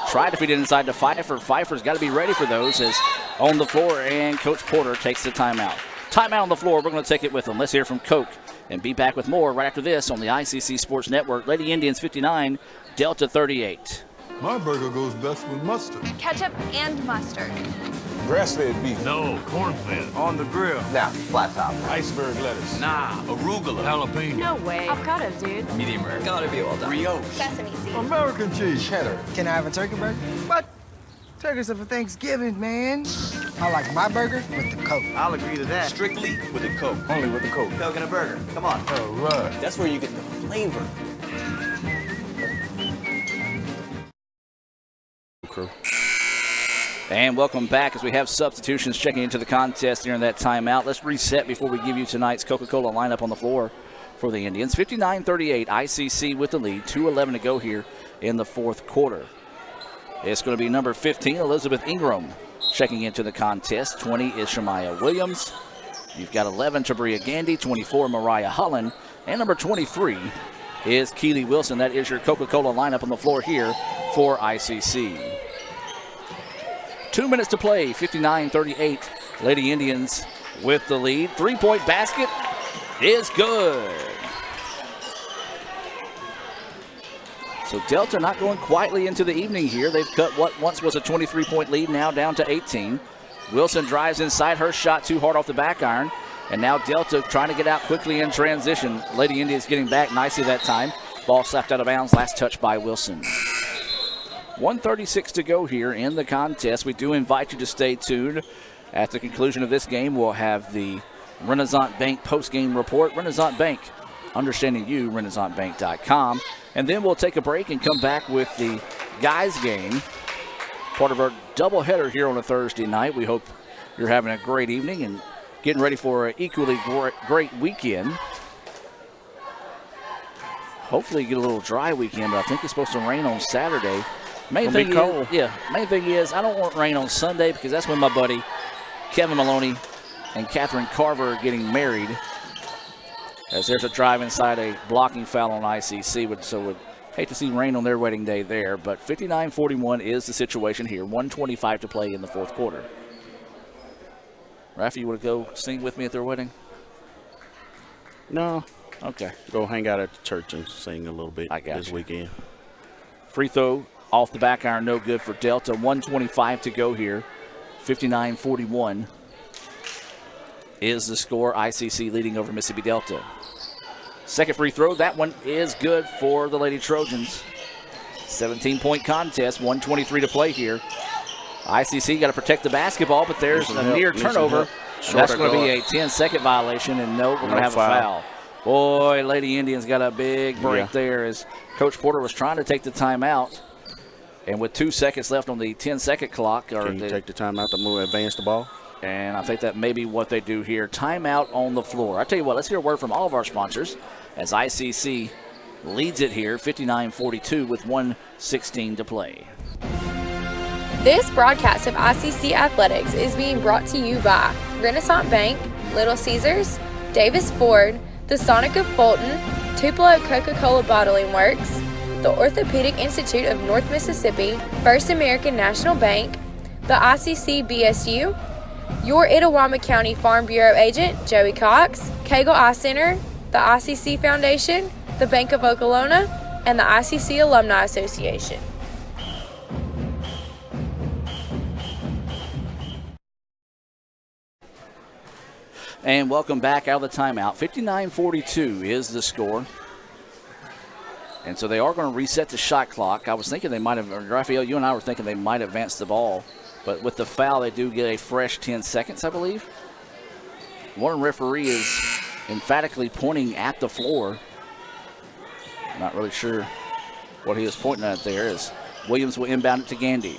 Speaker 1: Tried to feed it inside to Pfeiffer. Pfeiffer's got to be ready for those as on the floor, and Coach Porter takes the timeout. Timeout on the floor. We're going to take it with them. Let's hear from Coke and be back with more right after this on the ICC Sports Network. Lady Indians 59, Delta 38.
Speaker 15: My burger goes best with mustard.
Speaker 16: Ketchup and mustard.
Speaker 15: Grass-fed beef.
Speaker 5: No, corn-fed.
Speaker 15: On the grill.
Speaker 17: Nah, flat top.
Speaker 15: Iceberg lettuce.
Speaker 6: Nah, arugula.
Speaker 5: Jalapeno.
Speaker 16: No way. Avocado, dude.
Speaker 6: Medium rare. Gotta be well done.
Speaker 17: Brioche.
Speaker 16: Sesame seeds.
Speaker 15: American cheese.
Speaker 17: Cheddar.
Speaker 18: Can I have a turkey burger? What? Turkeys are for Thanksgiving, man. I like my burger with the Coke.
Speaker 17: I'll agree to that.
Speaker 6: Strictly with a Coke.
Speaker 15: Only with the Coke.
Speaker 17: Coke and a burger. Come on.
Speaker 15: All right.
Speaker 17: That's where you get the flavor.
Speaker 2: Crew.
Speaker 1: And welcome back as we have substitutions checking into the contest during that timeout. Let's reset before we give you tonight's Coca-Cola lineup on the floor for the Indians. 59-38, ICC with the lead. 2:11 to go here in the fourth quarter. It's going to be number 15, Elizabeth Ingram, checking into the contest. 20 is Shemaya Williams. You've got 11, Priya Gandhi, 24, Mariah Holland, and number 23 is Keely Wilson. That is your Coca-Cola lineup on the floor here for ICC. 2 minutes to play, 59-38. Lady Indians with the lead. Three-point basket is good. So Delta not going quietly into the evening here. They've cut what once was a 23-point lead, now down to 18. Wilson drives inside. Her shot too hard off the back iron. And now Delta trying to get out quickly in transition. Lady Indians getting back nicely that time. Ball slapped out of bounds. Last touch by Wilson. 1:36 to go here in the contest. We do invite you to stay tuned. At the conclusion of this game, we'll have the Renaissance Bank post-game report. Renaissance Bank, understanding you, renaissancebank.com. And then we'll take a break and come back with the guys game. Part of our doubleheader here on a Thursday night. We hope you're having a great evening and getting ready for an equally great weekend. Hopefully you get a little dry weekend, but I think it's supposed to rain on Saturday. Main thing is I don't want rain on Sunday because that's when my buddy Kevin Maloney and Catherine Carver are getting married. As there's a drive inside a blocking foul on ICC, so would hate to see rain on their wedding day there. But 59-41 is the situation here. 1:25 to play in the fourth quarter. Rafi, you want to go sing with me at their wedding?
Speaker 2: No,
Speaker 1: Okay.
Speaker 2: Go hang out at the church and sing a little bit this weekend.
Speaker 1: Free throw off the back iron, no good for Delta. 1:25 to go here. 59-41 is the score. ICC leading over Mississippi Delta. Second free throw, that one is good for the Lady Trojans. 17-point contest, 1:23 to play here. ICC got to protect the basketball, but there's a near turnover. That's going to be a 10-second violation, and no, we're going to have a foul. Boy, Lady Indians got a big break there as Coach Porter was trying to take the timeout. And with 2 seconds left on the 10-second clock.
Speaker 2: Can you take the timeout to advance the ball?
Speaker 1: And I think that may be what they do here. Timeout on the floor. I tell you what, let's hear a word from all of our sponsors as ICC leads it here, 59-42 with 1:16 to play.
Speaker 10: This broadcast of ICC Athletics is being brought to you by Renaissance Bank, Little Caesars, Davis Ford, the Sonic of Fulton, Tupelo Coca-Cola Bottling Works, the Orthopedic Institute of North Mississippi, First American National Bank, the ICC BSU, your Itawamba County Farm Bureau agent, Joey Cox, Cagle Eye Center, the ICC Foundation, the Bank of Okolona, and the ICC Alumni Association.
Speaker 1: And welcome back out of the timeout. 59-42 is the score. And so they are going to reset the shot clock. I was thinking they might have, Raphael, you and I were thinking they might advance the ball. But with the foul, they do get a fresh 10 seconds, I believe. One referee is emphatically pointing at the floor. Not really sure what he was pointing at there. As Williams will inbound it to Gandhi.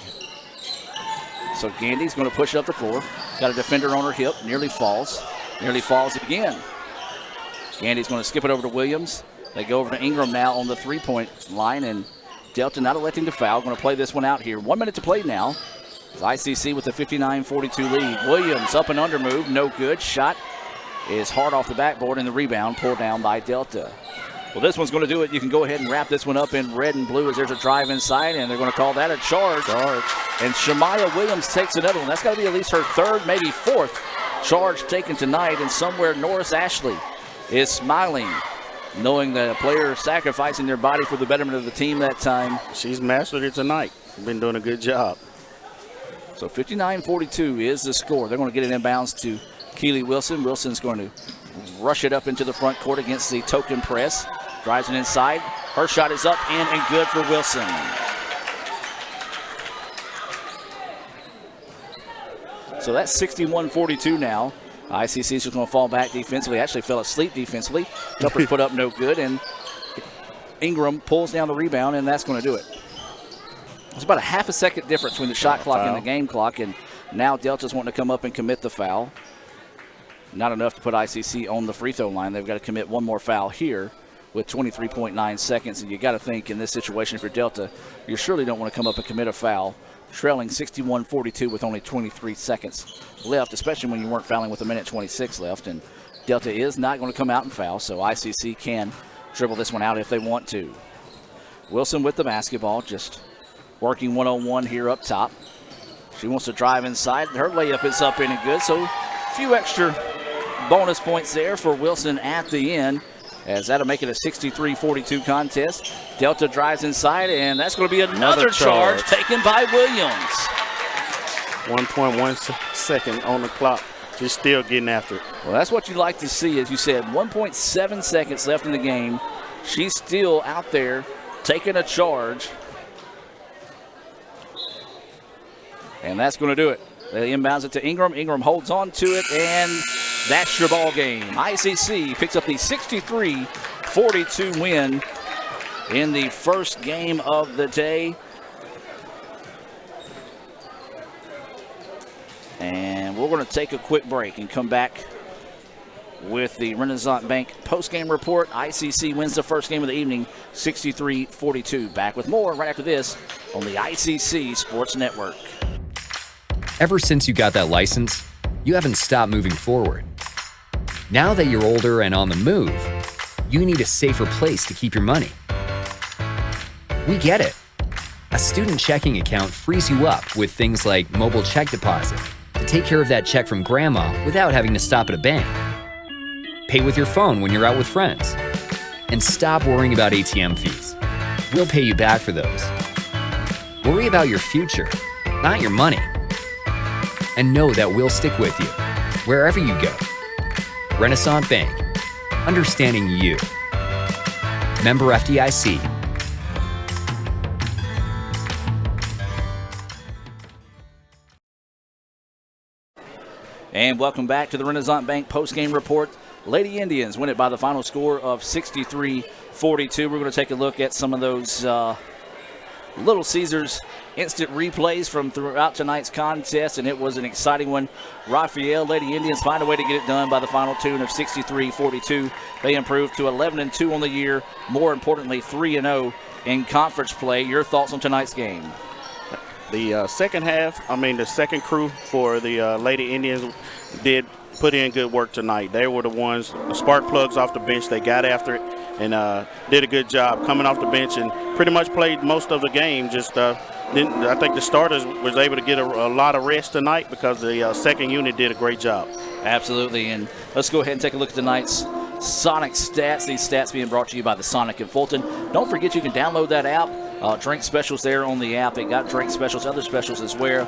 Speaker 1: So Gandhi's going to push it up the floor. Got a defender on her hip, nearly falls. Nearly falls again. Gandhi's going to skip it over to Williams. They go over to Ingram now on the three-point line, and Delta not electing to foul. Going to play this one out here. 1 minute to play now. ICC with a 59-42 lead. Williams up and under move, no good. Shot is hard off the backboard, and the rebound pulled down by Delta. Well, this one's going to do it. You can go ahead and wrap this one up in red and blue as there's a drive inside, and they're going to call that a charge. And Shemaya Williams takes another one. That's got to be at least her third, maybe fourth charge taken tonight, and somewhere Norris Ashley is smiling, knowing that a player sacrificing their body for the betterment of the team that time.
Speaker 2: She's mastered it tonight. Been doing a good job.
Speaker 1: So 59-42 is the score. They're going to get it inbounds to Keely Wilson. Wilson's going to rush it up into the front court against the token press. Drives it inside. Her shot is up, in, and good for Wilson. So that's 61-42 now. ICC is just going to fall back defensively. Actually fell asleep defensively. Jumpers put up no good, and Ingram pulls down the rebound, and that's going to do it. It's about a half a second difference between the shot clock and the game clock, and now Delta's wanting to come up and commit the foul. Not enough to put ICC on the free throw line. They've got to commit one more foul here with 23.9 seconds, and you got to think in this situation for Delta, you surely don't want to come up and commit a foul. Trailing 61-42 with only 23 seconds left, especially when you weren't fouling with 1:26 left. And Delta is not going to come out and foul, so ICC can dribble this one out if they want to. Wilson with the basketball, just working one-on-one here up top. She wants to drive inside. Her layup is up in and good, so a few extra bonus points there for Wilson at the end, as that'll make it a 63-42 contest. Delta drives inside, and that's going to be another charge taken by Williams.
Speaker 2: 1.1 second on the clock. She's still getting after it.
Speaker 1: Well, that's what you like to see, as you said. 1.7 seconds left in the game. She's still out there taking a charge. And that's going to do it. They inbounds it to Ingram. Ingram holds on to it, and that's your ball game. ICC picks up the 63-42 win in the first game of the day. And we're going to take a quick break and come back with the Renaissance Bank postgame report. ICC wins the first game of the evening, 63-42. Back with more right after this on the ICC Sports Network.
Speaker 19: Ever since you got that license, you haven't stopped moving forward. Now that you're older and on the move, you need a safer place to keep your money. We get it. A student checking account frees you up with things like mobile check deposit to take care of that check from grandma without having to stop at a bank. Pay with your phone when you're out with friends, And stop worrying about ATM fees. We'll pay you back for those. Worry about your future, not your money. And know that we'll stick with you, wherever you go. Renaissance Bank, understanding you. Member FDIC.
Speaker 1: And welcome back to the Renaissance Bank postgame report. Lady Indians win it by the final score of 63-42. We're going to take a look at some of those Little Caesars instant replays from throughout tonight's contest, and it was an exciting one. Raphael, Lady Indians find a way to get it done by the final tune of 63-42. They improved to 11-2 on the year. More importantly, 3-0 in conference play. Your thoughts on tonight's game?
Speaker 2: The second half, the second crew for the Lady Indians did put in good work tonight. They were the ones, the spark plugs off the bench. They got after it and did a good job coming off the bench and pretty much played most of the game. Just I think the starters was able to get a lot of rest tonight because the second unit did a great job.
Speaker 1: Absolutely, and let's go ahead and take a look at tonight's Sonic stats. These stats being brought to you by the Sonic in Fulton. Don't forget you can download that app. Drink specials there on the app. They got drink specials, other specials as well.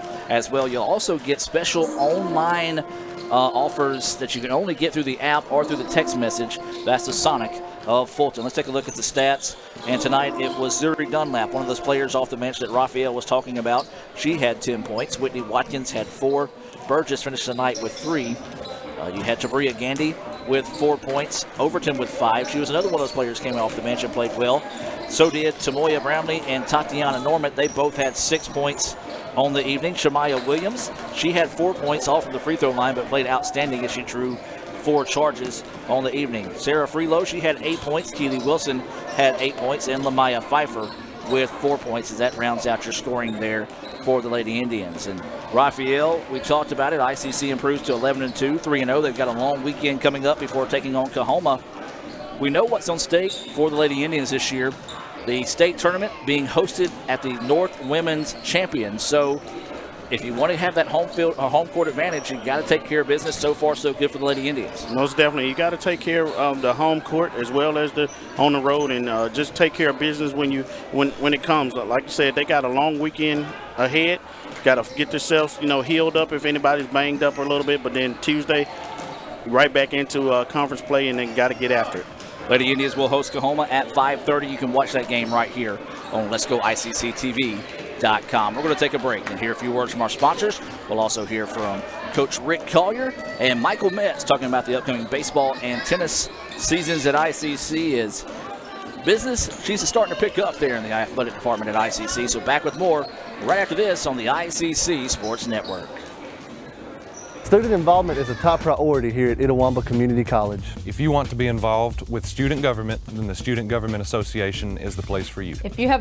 Speaker 1: You'll also get special online offers that you can only get through the app or through the text message. That's the Sonic of Fulton. Let's take a look at the stats. And tonight it was Zuri Dunlap, one of those players off the bench that Raphael was talking about. She had 10 points. Whitney Watkins had 4. Burgess finished the night with 3. You had Priya Gandhi with 4 points. Overton with 5. She was another one of those players who came off the bench and played well. So did Tamoya Brownlee and Tatiana Normand. They both had 6 points on the evening. Shamaya Williams, she had 4 points, all from the free throw line, but played outstanding as she drew 4 charges on the evening. Sarah Freelow, she had 8 points. Keely Wilson had 8 points. And Lamaya Pfeiffer with 4 points, as that rounds out your scoring there for the Lady Indians. And Raphael, we talked about it. ICC improves to 11-2, 3-0. They've got a long weekend coming up before taking on Kahoma. We know what's on stake for the Lady Indians this year. The state tournament being hosted at the North Women's Champions. So if you want to have that home field or home court advantage, you got to take care of business. So far, so good for the Lady Indians.
Speaker 2: Most definitely. You got to take care of the home court as well as the on the road, and just take care of business when it comes. Like you said, they got a long weekend ahead. Got to get themselves, healed up if anybody's banged up a little bit. But then Tuesday, right back into conference play, and then got to get after it.
Speaker 1: Lady Indians will host Kahoma at 5:30. You can watch that game right here on Let'sGoICCTV.com. We're going to take a break and hear a few words from our sponsors. We'll also hear from Coach Rick Collier and Michael Metz talking about the upcoming baseball and tennis seasons at ICC. As business, she's starting to pick up there in the athletic department at ICC. So back with more right after this on the ICC Sports Network.
Speaker 20: Student involvement is a top priority here at Itawamba Community College.
Speaker 21: If you want to be involved with student government, then the Student Government Association is the place for you.
Speaker 16: If you have